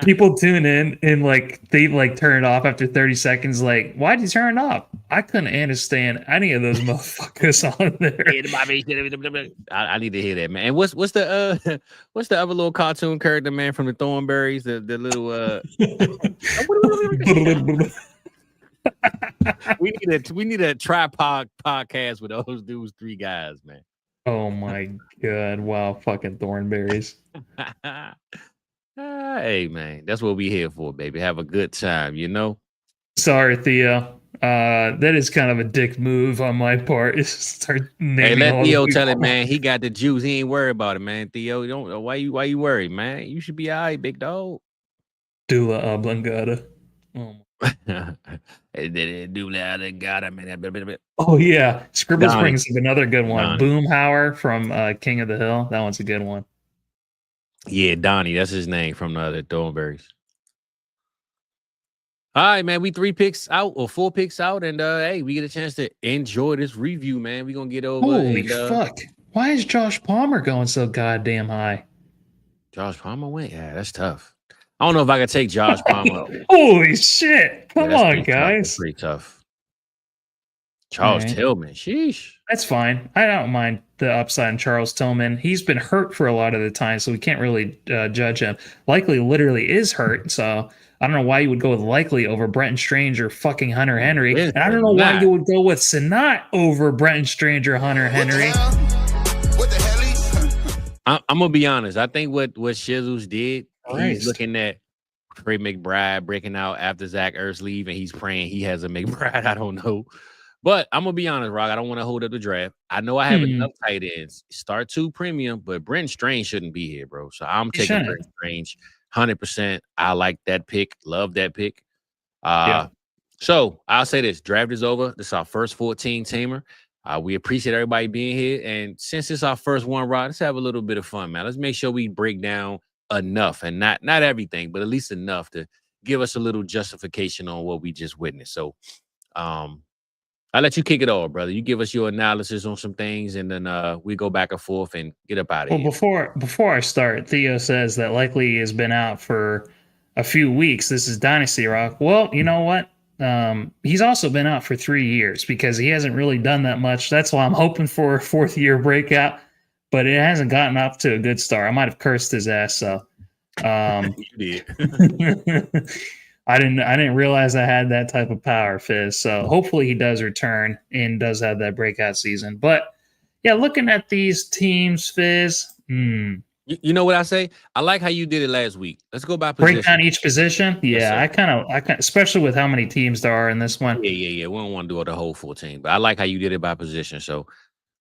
Speaker 2: People tune in and like they like turn it off after 30 seconds. Like, why'd you turn it off? I couldn't understand any of those motherfuckers on there.
Speaker 1: I need to hear that, man. And what's the what's the other little cartoon character, man, from the Thornberries? The little we need a tripod podcast with those dudes, three guys, man.
Speaker 2: Oh my god. Wow, fucking thornberries.
Speaker 1: Hey man, that's what we here for, baby. Have a good time, you know.
Speaker 2: Sorry, Theo. That is kind of a dick move on my part. Is start
Speaker 1: Hey,
Speaker 2: naming
Speaker 1: let
Speaker 2: all
Speaker 1: Theo
Speaker 2: the
Speaker 1: tell it,
Speaker 2: people.
Speaker 1: man. He got the juice. He ain't worried about it, man. Theo, you don't why you worried, man? You should be all right, big dog.
Speaker 2: Dula oblongata. Oh,
Speaker 1: Do that, got him, man.
Speaker 2: oh yeah, Scribbles
Speaker 1: Donnie.
Speaker 2: brings up another good one.
Speaker 1: Donnie.
Speaker 2: Boomhauer from King of the Hill. That one's a good one.
Speaker 1: Yeah, Donnie, that's his name from the Thornberries. All right, man. We 3 picks out or 4 picks out, and hey, we get a chance to enjoy this review, man. We gonna get over.
Speaker 2: Holy
Speaker 1: and,
Speaker 2: fuck! Why is Josh Palmer going so goddamn high?
Speaker 1: Josh Palmer went. Yeah, that's tough. I don't know if I could take Josh Palmer.
Speaker 2: Holy shit! Come
Speaker 1: that's
Speaker 2: on,
Speaker 1: pretty tough. That's
Speaker 2: guys.
Speaker 1: pretty tough. Charles
Speaker 2: Right.
Speaker 1: Tillman. Sheesh.
Speaker 2: That's fine. I don't mind the upside in Charles Tillman. He's been hurt for a lot of the time, so we can't really judge him. Likely literally is hurt, so I don't know why you would go with Likely over Brenton Strange or fucking Hunter Henry.
Speaker 1: Where's
Speaker 2: And I don't know why
Speaker 1: Sanat?
Speaker 2: you would go with Sanat over Brenton Strange or Hunter Henry.
Speaker 4: What the hell?
Speaker 1: I'm gonna be honest. I think what Shizzles did,
Speaker 2: Christ.
Speaker 1: he's looking at Trey McBride breaking out after Zach Ertz leave, and he's praying he has a McBride. I don't know. But I'm gonna be honest, Rock. I don't want to hold up the draft. I know I have enough tight ends. Start 2 premium, but Brent Strange shouldn't be here, bro. So I'm
Speaker 2: He
Speaker 1: taking
Speaker 2: shouldn't.
Speaker 1: Brent Strange 100%. I like that pick. Love that pick.
Speaker 2: Yeah.
Speaker 1: So I'll say this: draft is over. This is our first 14 teamer. We appreciate everybody being here, and since it's our first one, Rock, let's have a little bit of fun, man. Let's make sure we break down enough, and not everything, but at least enough to give us a little justification on what we just witnessed. So, I'll let you kick it off, brother. You give us your analysis on some things, and then we go back and forth and get up out of
Speaker 2: Well,
Speaker 1: here.
Speaker 2: before I start, Theo says that Likely has been out for a few weeks. This is Dynasty Rock. Well, you know what? He's also been out for 3 years because he hasn't really done that much. That's why I'm hoping for a 4th year breakout, but it hasn't gotten up to a good start. I might have cursed his ass. So,
Speaker 1: You did.
Speaker 2: I didn't realize I had that type of power, Fizz. So hopefully he does return and does have that breakout season. But yeah, looking at these teams, Fizz,
Speaker 1: You know what I say? I like how you did it last week. Let's go by position.
Speaker 2: break down each position.
Speaker 1: Yes,
Speaker 2: Yeah,
Speaker 1: sir.
Speaker 2: I kind of, especially with how many teams there are in this one.
Speaker 1: Yeah. We don't want to do the whole 14, but I like how you did it by position. So,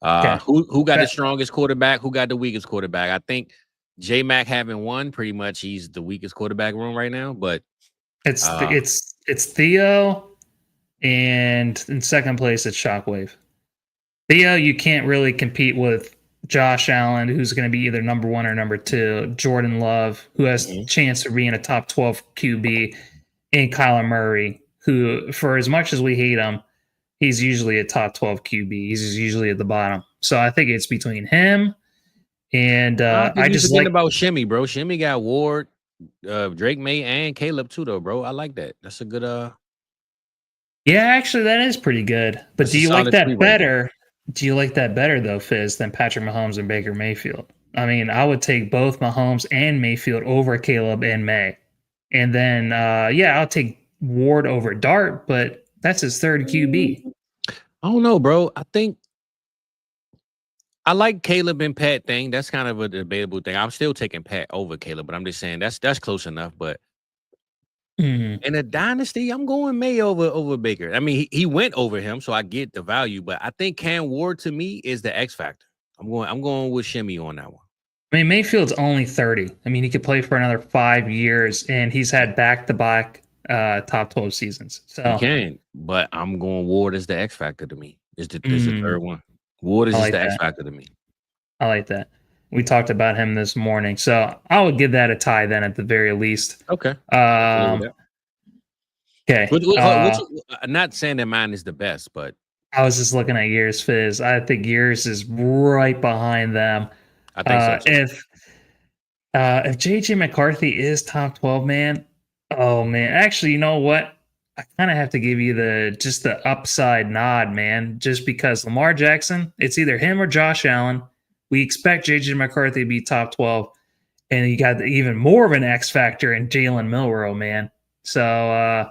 Speaker 2: Okay.
Speaker 1: who got the
Speaker 2: Okay.
Speaker 1: strongest quarterback? Who got the weakest quarterback? I think J Mac having one, pretty much he's the weakest quarterback room right now. But
Speaker 2: It's Theo, and in second place it's Shockwave. Theo, you can't really compete with Josh Allen, who's going to be either number 1 or number 2. Jordan Love, who has a chance of being a top 12 QB, and Kyler Murray, who, for as much as we hate him, he's usually a top 12 QB. He's usually at the bottom. So I think it's between him and I just like
Speaker 1: about Shimmy, bro. Shimmy got Ward, Drake May, and Caleb too, though, bro. I like that. That's a good
Speaker 2: Yeah, actually, that is pretty good. But
Speaker 1: That's
Speaker 2: do
Speaker 1: a
Speaker 2: you like
Speaker 1: solid
Speaker 2: that
Speaker 1: three right
Speaker 2: better? Do you like that better though, Fizz, than Patrick Mahomes and Baker Mayfield? I mean, I would take both Mahomes and Mayfield over Caleb and May. And then yeah, I'll take Ward over Dart, but that's his 3rd QB.
Speaker 1: I don't know, bro. I think I like Caleb and Pat thing. That's kind of a debatable thing. I'm still taking Pat over Caleb, but I'm just saying that's close enough. But in a dynasty, I'm going May over Baker. I mean, he went over him, so I get the value. But I think Cam Ward to me is the X factor. I'm going with Shimmy on that one.
Speaker 2: I mean, Mayfield's only 30. I mean, he could play for another 5 years, and he's had back-to-back top 12 seasons. So
Speaker 1: He can, but I'm going Ward as the X factor to me. Is the 3rd one. Ward is
Speaker 2: I
Speaker 1: just
Speaker 2: like
Speaker 1: the X
Speaker 2: that.
Speaker 1: factor to me.
Speaker 2: I like that. We talked about him this morning, so I would give that a tie then at the very least.
Speaker 1: Okay.
Speaker 2: Okay.
Speaker 1: Not saying that mine is the best, but
Speaker 2: I was just looking at yours, Fizz. I think yours is right behind them.
Speaker 1: I think so too.
Speaker 2: If JJ McCarthy is top 12, man, oh man. Actually, you know what? I kind of have to give you the upside nod, man, just because Lamar Jackson, it's either him or Josh Allen. We expect JJ McCarthy to be top 12, and you got even more of an X factor in Jalen Milroe, man. So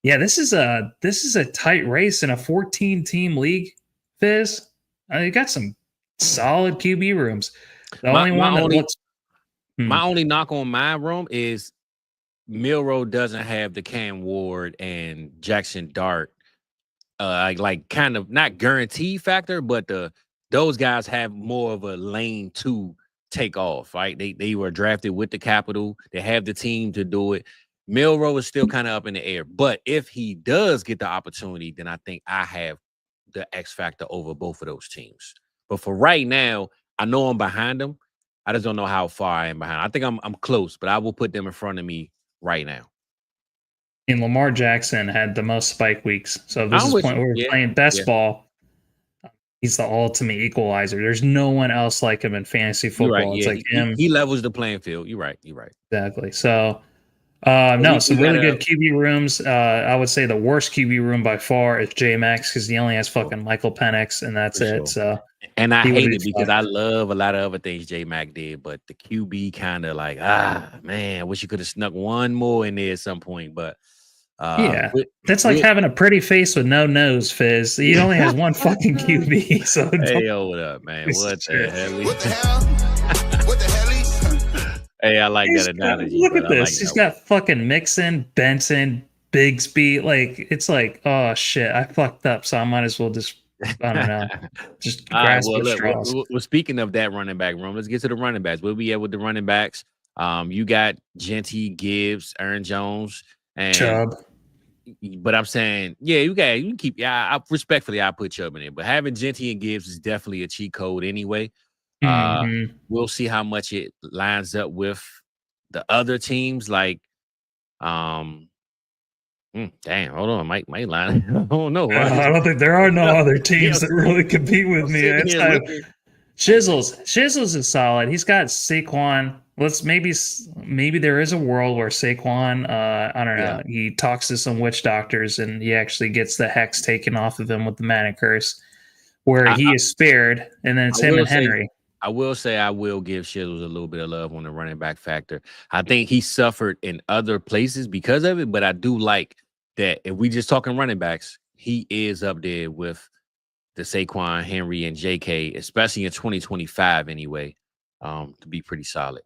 Speaker 2: yeah, this is a tight race in a 14 team league, Fizz. You got some solid QB rooms. The
Speaker 1: My
Speaker 2: only
Speaker 1: my
Speaker 2: one that
Speaker 1: only
Speaker 2: looks
Speaker 1: my only knock on my room is Milroe doesn't have the Cam Ward and Jackson Dart like kind of not guarantee factor, but those guys have more of a lane to take off, right? They were drafted with the capital, they have the team to do it. Milroe is still kind of up in the air, but if he does get the opportunity, then I think I have the X factor over both of those teams. But for right now, I know I'm behind them. I just don't know how far I am behind. I think I'm close, but I will put them in front of me right now.
Speaker 2: and Lamar Jackson had the most spike weeks. So this
Speaker 1: I'm
Speaker 2: is
Speaker 1: with
Speaker 2: point
Speaker 1: you.
Speaker 2: where we're
Speaker 1: Yeah,
Speaker 2: playing best
Speaker 1: yeah.
Speaker 2: ball. He's the ultimate equalizer. There's no one else like him in fantasy
Speaker 1: You're right.
Speaker 2: football. It's
Speaker 1: Yeah,
Speaker 2: like him.
Speaker 1: he levels the playing field. You're right. You're right.
Speaker 2: Exactly. So
Speaker 1: So
Speaker 2: no,
Speaker 1: we
Speaker 2: some
Speaker 1: got
Speaker 2: really
Speaker 1: a
Speaker 2: good QB rooms. I would say the worst QB room by far is J Max because he only has fucking Michael Penix and that's
Speaker 1: for
Speaker 2: it.
Speaker 1: sure.
Speaker 2: So
Speaker 1: And I
Speaker 2: he would
Speaker 1: hate
Speaker 2: be
Speaker 1: it because I
Speaker 2: fucked.
Speaker 1: love a lot of other things J Mac did, but the QB kind of like, man, I wish you could have snuck one more in there at some point. But
Speaker 2: Yeah.
Speaker 1: with,
Speaker 2: That's like
Speaker 1: with
Speaker 2: having a pretty face with no nose, Fizz. He only has one fucking QB. So
Speaker 1: hey,
Speaker 2: don't
Speaker 1: yo, what up, man?
Speaker 2: piece of
Speaker 1: What the
Speaker 2: shit.
Speaker 1: hell?
Speaker 4: What the hell? What the hell?
Speaker 1: Hey, I like that analogy,
Speaker 2: Look
Speaker 1: but
Speaker 2: at
Speaker 1: I like
Speaker 2: this. He's
Speaker 1: that one.
Speaker 2: got fucking Mixon, Benson, Bigsby. Like it's like, oh shit, I fucked up. So I might as well just, I don't know, just
Speaker 1: All right.
Speaker 2: grasp
Speaker 1: Well,
Speaker 2: at
Speaker 1: look.
Speaker 2: straws.
Speaker 1: Well, speaking of that running back room, let's get to the running backs. We'll be at with the running backs. You got Genty, Gibbs, Aaron Jones, and
Speaker 2: Chubb.
Speaker 1: but I'm saying, yeah, you can keep. Yeah, respectfully, I put Chubb in it, but having Genty and Gibbs is definitely a cheat code anyway.
Speaker 2: Mm-hmm.
Speaker 1: We'll see how much it lines up with the other teams. Like, damn, hold on, might line. I don't know.
Speaker 2: I don't think there are no other
Speaker 1: Yeah,
Speaker 2: teams that really compete with
Speaker 1: I'm
Speaker 2: me.
Speaker 1: sitting
Speaker 2: That's
Speaker 1: here
Speaker 2: how
Speaker 1: looking.
Speaker 2: Shizzles is solid. He's got Saquon. Maybe there is a world where Saquon, I don't
Speaker 1: Yeah,
Speaker 2: know, he talks to some witch doctors and he actually gets the hex taken off of him with the mana curse, where
Speaker 1: I,
Speaker 2: he is spared, and then
Speaker 1: I
Speaker 2: it's him
Speaker 1: will
Speaker 2: and
Speaker 1: say.
Speaker 2: Henry.
Speaker 1: I will give Shizzles a little bit of love on the running back factor. I think he suffered in other places because of it, but I do like that if we just talking running backs, he is up there with the Saquon, Henry, and JK, especially in 2025 anyway, to be pretty solid.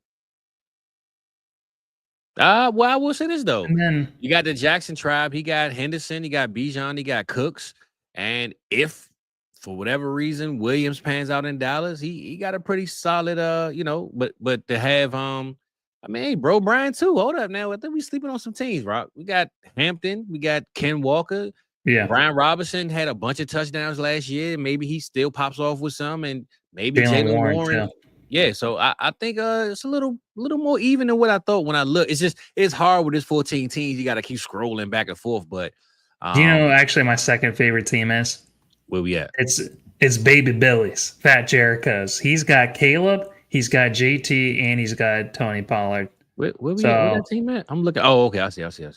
Speaker 1: Well, I will say this though.
Speaker 2: And then
Speaker 1: You got the Jackson tribe, he got Henderson, he got Bijan, he got Cooks. And if for whatever reason Williams pans out in Dallas, he got a pretty solid but to have I mean, hey, bro, Brian too. Hold up now. I think we sleeping on some teams, Rock. We got Hampton, we got Ken Walker.
Speaker 2: yeah,
Speaker 1: Brian Robinson had a bunch of touchdowns last year. Maybe he still pops off with some, and maybe
Speaker 2: Jalen
Speaker 1: Jalen
Speaker 2: Warren
Speaker 1: Warren.
Speaker 2: too.
Speaker 1: Yeah, so I think it's a little more even than what I thought when I look. It's hard with this 14 teams. You got to keep scrolling back and forth. But
Speaker 2: Do you know actually my second favorite team is?
Speaker 1: where we at?
Speaker 2: It's Baby Billy's, Fat Jericho's. He's got Caleb, he's got JT, and he's got Tony Pollard.
Speaker 1: Where we at? Where that
Speaker 2: So
Speaker 1: team at? I'm looking. Oh, okay. I see it.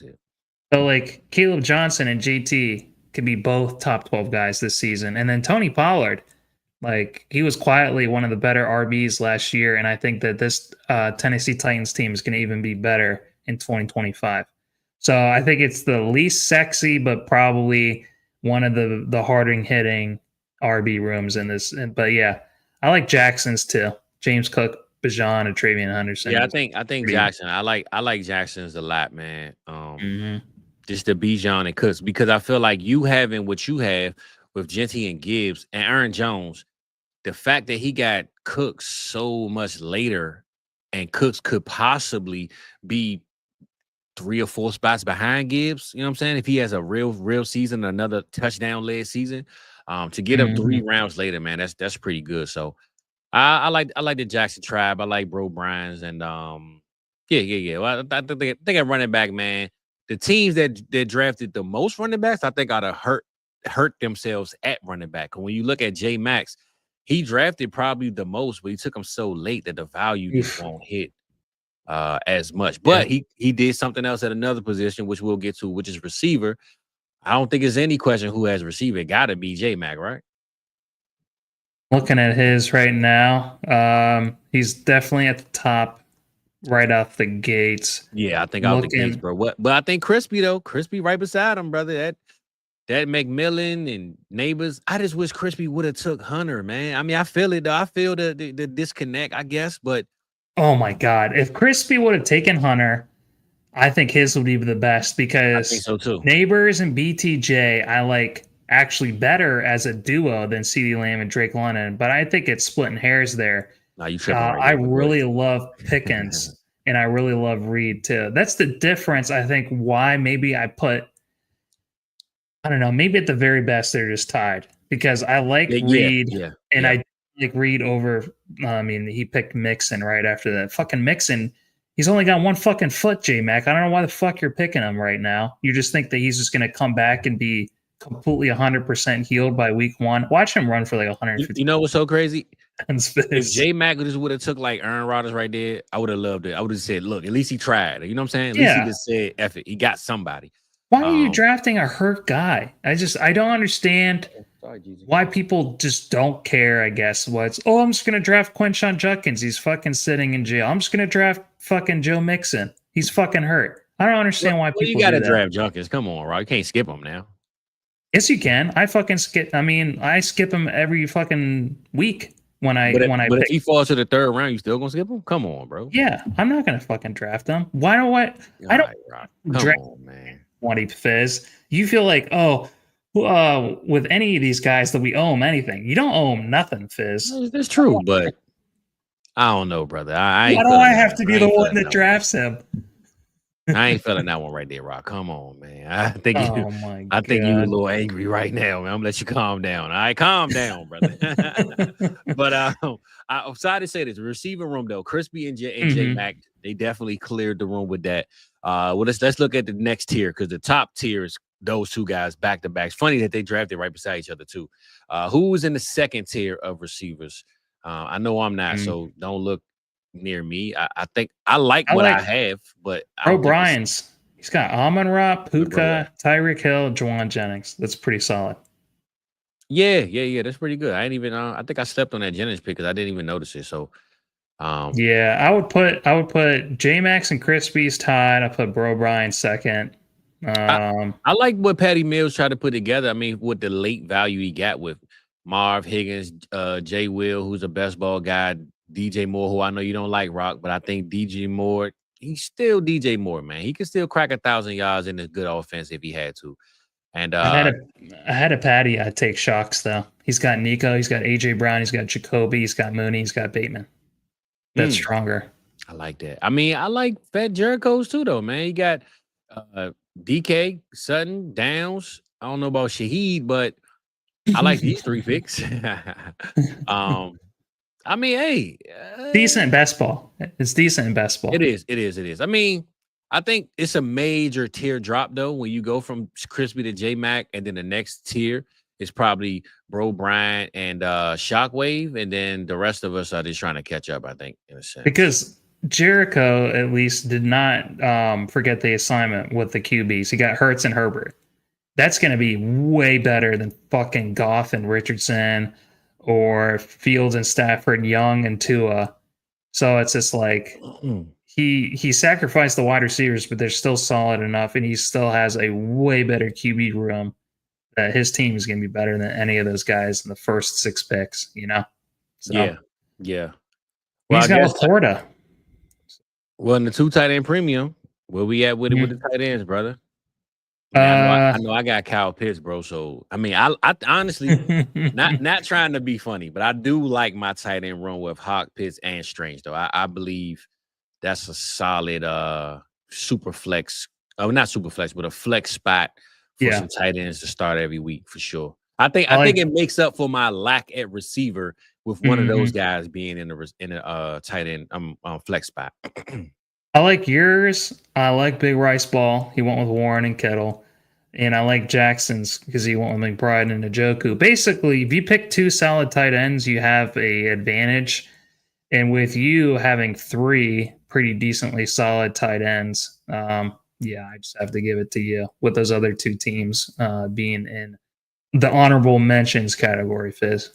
Speaker 2: So like Caleb Johnson and JT could be both top 12 guys this season. And then Tony Pollard, like he was quietly one of the better RBs last year. And I think that this Tennessee Titans team is going to even be better in 2025. So I think it's the least sexy, but probably one of the harder hitting RB rooms in this. But yeah, I like Jackson's too. James Cook, Bijan, and Travion Henderson.
Speaker 1: Yeah, I think Jackson. I like Jackson's a lot, man.
Speaker 2: Mhm.
Speaker 1: Just the Bijan and Cooks because I feel like you having what you have with Genty and Gibbs and Aaron Jones, the fact that he got Cooks so much later, and Cooks could possibly be 3 or 4 spots behind Gibbs. You know what I'm saying? If he has a real season, another touchdown led season, to get him 3 rounds later, man, that's pretty good. So I like the Jackson tribe. I like Bro Bryans and yeah. Well, I think at running back, man, the teams that drafted the most running backs, I think ought to hurt themselves at running back. When you look at J Max, he drafted probably the most, but he took him so late that the value just won't hit. as much. But he did something else at another position, which we'll get to, which is receiver. I don't think there's any question who has receiver. It got to be J-Mac, right?
Speaker 2: Looking at his right now, he's definitely at the top right off the gates.
Speaker 1: Yeah, I think out the gates, bro. But I think Crispy right beside him, brother. That McMillan and Neighbors. I just wish Crispy would have took Hunter, man. I mean, I feel it though. I feel the disconnect, I guess. But
Speaker 2: oh my god, if Crispy would have taken Hunter, I think his would be the best because
Speaker 1: I think so too.
Speaker 2: Neighbors and BTJ, I like actually better as a duo than CeeDee Lamb and Drake London. But I think it's splitting hairs there.
Speaker 1: Nah, you tripping right
Speaker 2: I
Speaker 1: there,
Speaker 2: really love Pickens and I really love Reed too. That's the difference. I think why maybe I put. I don't know. Maybe at the very best, they're just tied because I like Reed and I like Reed over. I mean, he picked Mixon right after that. Fucking Mixon, he's only got one fucking foot, J-Mac. I don't know why the fuck you're picking him right now. You just think that he's just going to come back and be completely 100% healed by week 1. Watch him run for like 150.
Speaker 1: You know what's so crazy?
Speaker 2: If
Speaker 1: J-Mac just would have took like Aaron Rodgers right there, I would have loved it. I would have said, look, at least he tried. You know what I'm saying? At least he just said, F it. He got somebody.
Speaker 2: Why are you drafting a hurt guy? I don't understand why people just don't care, I guess. I'm just going to draft Quinshon Judkins. He's fucking sitting in jail. I'm just going to draft fucking Joe Mixon. He's fucking hurt. I don't understand why people
Speaker 1: you got to draft Judkins. Come on, Rob. You can't skip him now.
Speaker 2: Yes, you can. I fucking skip. I mean, I skip him every fucking week when I
Speaker 1: But
Speaker 2: pick.
Speaker 1: if he falls to the third round, you still going to skip him? Come on, bro.
Speaker 2: Yeah, I'm not going to fucking draft him. Why don't I don't
Speaker 1: draft on, man.
Speaker 2: 20 Fizz. You feel like, with any of these guys that we owe them anything. You don't owe them nothing, Fizz.
Speaker 1: That's true, but I don't know, brother. Why
Speaker 2: do I have to be the one that drafts him?
Speaker 1: I ain't feeling that one right there, Rock. Come on, man. I think you a little angry right now, man. I'm gonna let you calm down. All right, calm down, brother. But I'm sorry to say this. Receiving room though, Crispy and J-Mac, they definitely cleared the room with that. Well, let's look at the next tier because the top tier is those two guys back to back. It's funny that they drafted right beside each other too. Who's in the second tier of receivers? I know I'm not, so don't look near me. I think I like what I have, but
Speaker 2: Brian's. He's got Amon-Ra, Puka, Tyreek Hill, Juwan Jennings. That's pretty solid.
Speaker 1: Yeah. That's pretty good. I ain't even. I think I slept on that Jennings pick because I didn't even notice it. So,
Speaker 2: I would put J-Max and Crispy's tied. I put Bro Brian second.
Speaker 1: I like what Patty Mills tried to put together. I mean, with the late value he got with Marv Higgins, Jay Will, who's a best ball guy, DJ Moore, who I know you don't like, Rock, but I think DJ Moore, he's still DJ Moore, man. He can still crack 1,000 yards in a good offense if he had to. And
Speaker 2: I had a Patty. I'd take Shocks though. He's got Nico, he's got AJ Brown, he's got Jacoby, he's got Mooney, he's got Bateman. That's stronger.
Speaker 1: I like that. I mean, I like Fat Jericho's too, though, man. You got DK, Sutton, Downs. I don't know about Shaheed, but I like these 3 picks. I mean, hey,
Speaker 2: decent best ball. It's decent in best ball.
Speaker 1: It is. I mean, I think it's a major tier drop though when you go from Crispy to J-Mac, and then the next tier is probably Bro Bryant and Shockwave, and then the rest of us are just trying to catch up. I think in a sense
Speaker 2: because Jericho at least did not forget the assignment with the QBs. He got Hurts and Herbert. That's going to be way better than fucking Goff and Richardson or Fields and Stafford and Young and Tua. So it's just like he sacrificed the wide receivers, but they're still solid enough, and he still has a way better QB room that his team is going to be better than any of those guys in the first 6 picks, you know? So,
Speaker 1: yeah.
Speaker 2: Well, he's got Laporta.
Speaker 1: Well, in the 2 tight end premium, where we at with it with the tight ends, brother? I know I got Kyle Pitts, bro. So I mean, I honestly not trying to be funny, but I do like my tight end run with Hawk, Pitts, and Strange. Though I believe that's a solid super flex. Not super flex, but a flex spot for some tight ends to start every week for sure. I think it makes up for my lack at receiver with one of those guys being in a tight end flex spot.
Speaker 2: I like yours. I like Big Rice Ball. He went with Warren and Kittle. And I like Jackson's because he went with McBride and Njoku. Basically, if you pick 2 solid tight ends, you have a advantage. And with you having 3 pretty decently solid tight ends. Yeah, I just have to give it to you with those other two teams being in the honorable mentions category, Fizz.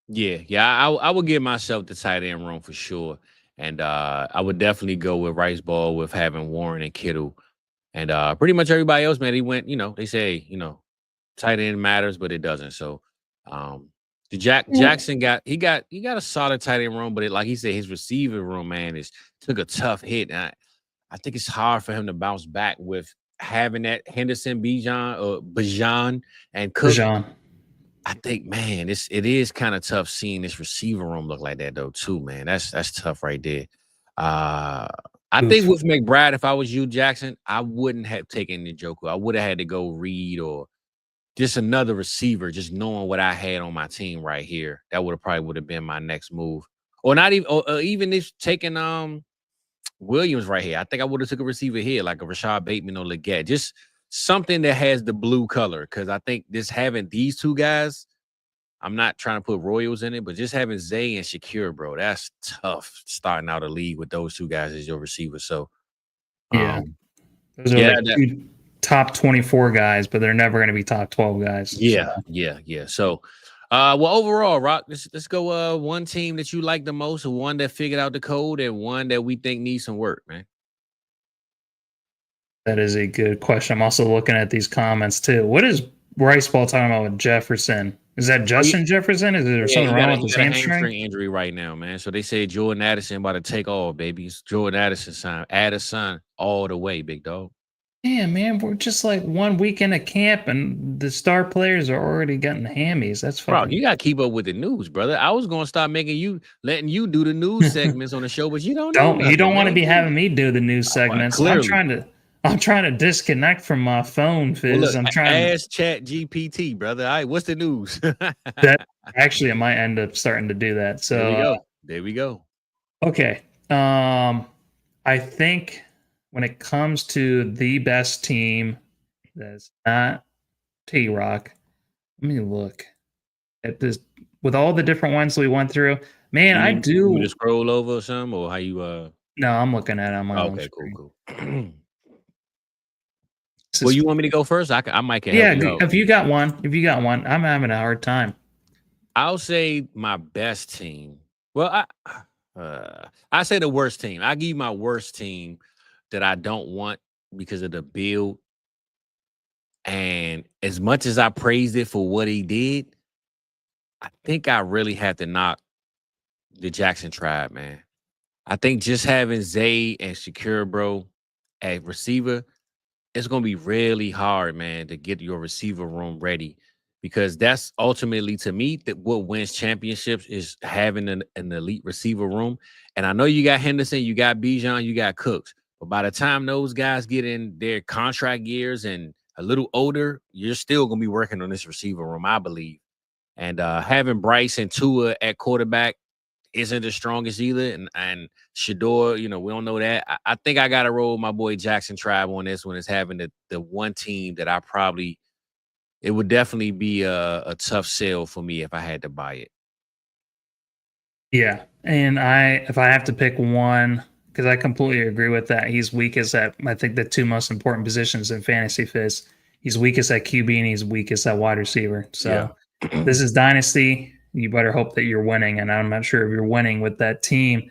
Speaker 1: Yeah. I would give myself the tight end room for sure. And I would definitely go with Rice Ball with having Warren and Kittle. And pretty much everybody else, man, he went, they say, tight end matters, but it doesn't. So the Jackson got a solid tight end room, but like he said, his receiver room, man, took a tough hit. And I think it's hard for him to bounce back with having that Henderson, Bijan, and Cook.
Speaker 2: Jean.
Speaker 1: I think, man, it is kind of tough seeing this receiver room look like that though, too, man. That's tough right there. I think with McBride, if I was you, Jackson, I wouldn't have taken the Njoku. I would have had to go Reed or just another receiver, just knowing what I had on my team right here. That would have been my next move. Or not even, or even if taking Williams right here. I think I would have took a receiver here, like a Rashad Bateman or Leggett. Just something that has the blue color. Because I think just having these two guys, I'm not trying to put Royals in it, but just having Zay and Shakir, bro, that's tough starting out a league with those two guys as your receivers. So,
Speaker 2: those are two top 24 guys, but they're never going to be top 12 guys.
Speaker 1: Yeah. So, well, overall, Rock, let's go one team that you like the most, one that figured out the code, and one that we think needs some work, man.
Speaker 2: That is a good question. I'm also looking at these comments too. What is Rice Ball talking about with Jefferson? Is that Justin Jefferson? Is there something wrong with his hamstring
Speaker 1: injury right now, man? So they say Jordan Addison about to take all, baby. It's Jordan Addison sign. Addison all the way, big dog.
Speaker 2: Yeah, man, we're just like 1 weekend of camp, and the star players are already getting hammies. That's fucking.
Speaker 1: Bro, you gotta keep up with the news, brother. I was gonna start letting you do the news segments on the show, but you don't.
Speaker 2: You don't want to be having me do the news segments. I'm trying to disconnect from my phone, Fizz.
Speaker 1: Well, look,
Speaker 2: I'm trying
Speaker 1: to ask Chat GPT, brother. All right, what's the news?
Speaker 2: that actually I might end up starting to do that. So
Speaker 1: there we go.
Speaker 2: Okay. I think when it comes to the best team that's not T-Rock, let me look at this with all the different ones we went through. Man, I do.
Speaker 1: You want to scroll over or something, or how you?
Speaker 2: No, I'm looking at it on my own
Speaker 1: screen.
Speaker 2: Cool.
Speaker 1: Well, you want me to go first? I might can
Speaker 2: help you out. If you got one, I'm having a hard time.
Speaker 1: I'll say my best team. Well, I say the worst team. I give you my worst team that I don't want because of the build. And as much as I praised it for what he did, I think I really had to knock the Jackson Tribe, man. I think just having Zay and Shakir, bro, at receiver, it's going to be really hard, man, to get your receiver room ready, because that's ultimately, to me, that what wins championships is having an elite receiver room. And I know you got Henderson, you got Bijan, you got Cooks, but by the time those guys get in their contract years and a little older, you're still going to be working on this receiver room, I believe. And having Bryce and Tua at quarterback isn't the strongest either. And Shador, we don't know that. I think I got to roll my boy Jackson Tribe on this one, is having the one team that it would definitely be a tough sell for me if I had to buy it.
Speaker 2: Yeah. And if I have to pick one, because I completely agree with that. He's weakest at, I think, the two most important positions in fantasy, Fizz. He's weakest at QB and he's weakest at wide receiver. So this is Dynasty. You better hope that you're winning. And I'm not sure if you're winning with that team.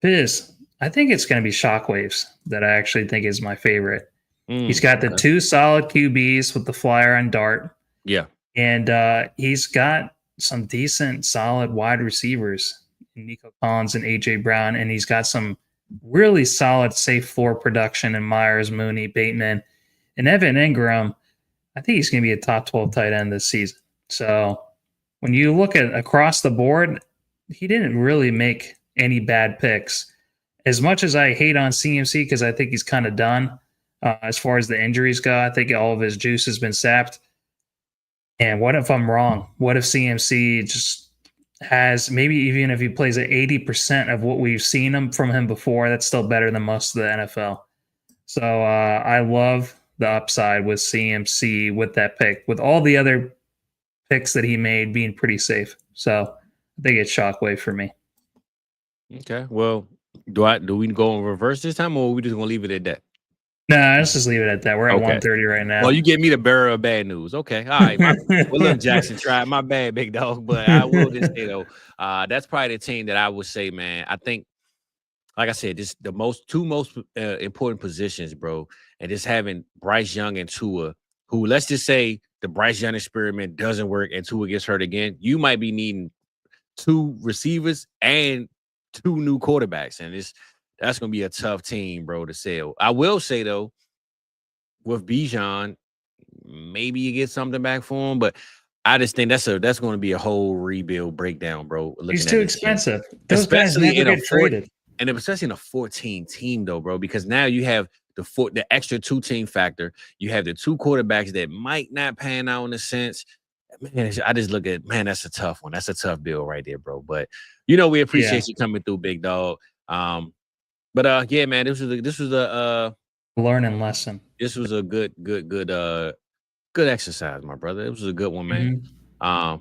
Speaker 2: Fizz, I think it's going to be Shockwaves that I actually think is my favorite. He's got the two solid QBs with the flyer and dart.
Speaker 1: Yeah.
Speaker 2: And he's got some decent, solid wide receivers, Nico Collins and AJ Brown. And he's got some really solid, safe floor production in Myers, Mooney, Bateman, and Evan Ingram. I think he's going to be a top 12 tight end this season. So when you look at across the board, he didn't really make any bad picks. As much as I hate on CMC because I think he's kind of done as far as the injuries go, I think all of his juice has been sapped. And what if I'm wrong? What if CMC just has, maybe even if he plays at 80% of what we've seen from him before, that's still better than most of the NFL. So I love the upside with CMC with that pick, with all the other picks that he made being pretty safe. So I think it's Shockwave for me.
Speaker 1: Okay. Well, Do we go in reverse this time, or are we just gonna leave it at that?
Speaker 2: No, let's just leave it at that. We're at
Speaker 1: Okay.
Speaker 2: 130 right now.
Speaker 1: Well, you get me the bearer of bad news. Okay. All right. Well, look, Jackson tried. My bad, big dog. But I will just say, though, that's probably the team that I would say, man. I think, like I said, this the two most important positions, bro. And just having Bryce Young and Tua, who, let's just say the Bryce Young experiment doesn't work and Tua gets hurt again, you might be needing 2 receivers and 2 new quarterbacks. And that's going to be a tough team, bro, to sell. I will say, though, with Bijan, maybe you get something back for him, but I just think that's going to be a whole rebuild breakdown, bro.
Speaker 2: He's too expensive. Those
Speaker 1: especially
Speaker 2: guys never get traded.
Speaker 1: And especially in a 14 team, though, bro, because now you have the extra 2 team factor. You have the 2 quarterbacks that might not pan out in a sense. Man, I just look at, man, that's a tough one. That's a tough bill right there, bro. But we appreciate you coming through, big dog. But yeah, man, this was a
Speaker 2: learning lesson.
Speaker 1: This was a good exercise, my brother. It was a good one, man.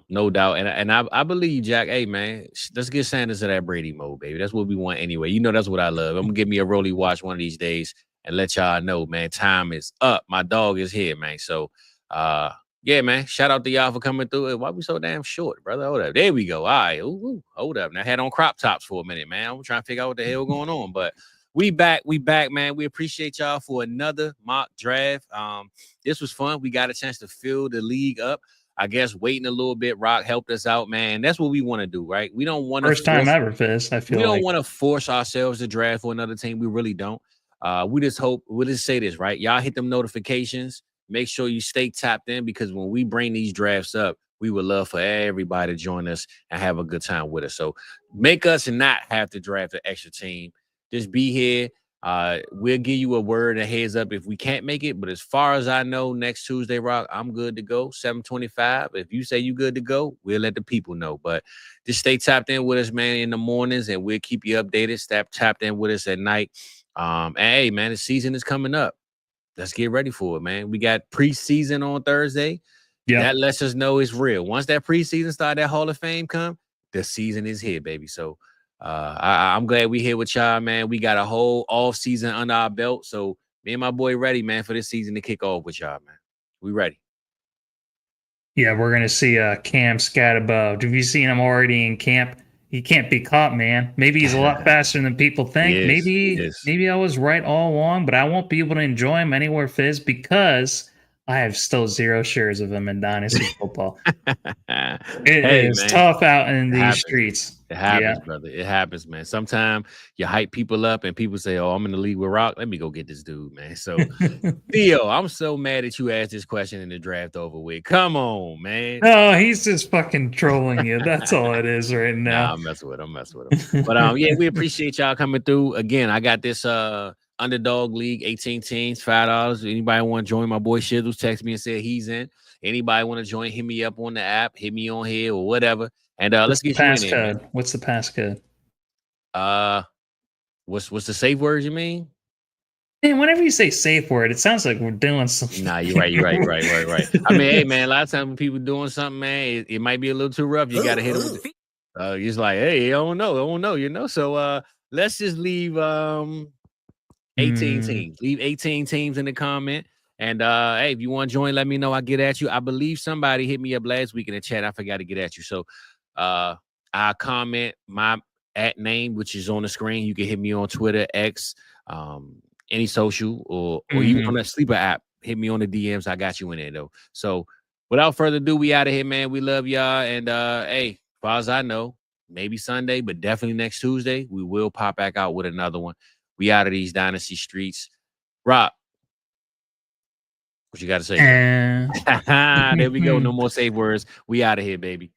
Speaker 1: No doubt. And I believe, Jack, hey, man, let's get Sanders to that Brady mode, baby. That's what we want anyway. That's what I love. I'm gonna give me a Rolly watch one of these days and let y'all know, man, time is up. My dog is here, man. So yeah, man. Shout out to y'all for coming through. Why we so damn short, brother? Hold up. There we go. All right. Ooh, hold up. Now I had on crop tops for a minute, man. I'm trying to figure out what the hell going on. But we back, man. We appreciate y'all for another mock draft. This was fun. We got a chance to fill the league up. I guess waiting a little bit, Rock helped us out, man. That's what we want to do, right? We don't want to
Speaker 2: first time ever, Fizz. I feel
Speaker 1: we don't want to force ourselves to draft for another team. We really don't. We'll just say this, right? Y'all hit them notifications. Make sure you stay tapped in, because when we bring these drafts up, we would love for everybody to join us and have a good time with us. So make us not have to draft an extra team. Just be here. We'll give you a word, a heads up if we can't make it. But as far as I know, next Tuesday, Rock, I'm good to go. 7:25. If you say you good to go, we'll let the people know. But just stay tapped in with us, man, in the mornings, and we'll keep you updated. Stay tapped in with us at night. And hey, man, the season is coming up. Let's get ready for it, man. We got preseason on Thursday. Yeah, that lets us know it's real. Once that preseason start, that Hall of Fame come, the season is here, baby. So I'm glad we here with y'all, man. We got a whole off season under our belt. So me and my boy ready, man, for this season to kick off with y'all, man. We ready.
Speaker 2: Yeah, we're gonna see Cam scat above. Have you seen him already in camp? He can't be caught, man. Maybe he's a lot faster than people think. Maybe I was right all along, but I won't be able to enjoy him anywhere, Fizz, because I have still 0 shares of him in Dynasty football. It is tough out in these streets.
Speaker 1: It happens, brother. It happens, man. Sometimes you hype people up and people say, oh, I'm in the league with Rock. Let me go get this dude, man. So, Theo, I'm so mad that you asked this question in the draft over with. Come on, man.
Speaker 2: No, he's just fucking trolling you. That's all it is right now.
Speaker 1: Nah, I'm messing with him. But yeah, we appreciate y'all coming through. Again, I got this underdog league, 18 teams, $5. Anybody want to join? My boy Shizzles text me and said he's in. Anybody want to join? Hit me up on the app, hit me on here or whatever. And let's get you in there.
Speaker 2: What's the passcode?
Speaker 1: What's the safe word you mean?
Speaker 2: Man, whenever you say safe word, it sounds like we're doing something.
Speaker 1: Nah, you're right. I mean, hey, man, a lot of times when people doing something, man, it might be a little too rough. You got to hit them with the just like, hey, I don't know, So let's just leave 18 teams. Leave 18 teams in the comment. And hey, if you want to join, let me know. I'll get at you. I believe somebody hit me up last week in the chat. I forgot to get at you. So I'll comment my @name, which is on the screen. You can hit me on Twitter, X, any social, or even on that Sleeper app. Hit me on the DMs. I got you in there, though. So without further ado, we out of here, man. We love y'all. And hey, as far as I know, maybe Sunday, but definitely next Tuesday, we will pop back out with another one. We out of these Dynasty streets. Rob, what you got to say? There we go. No more safe words. We out of here, baby.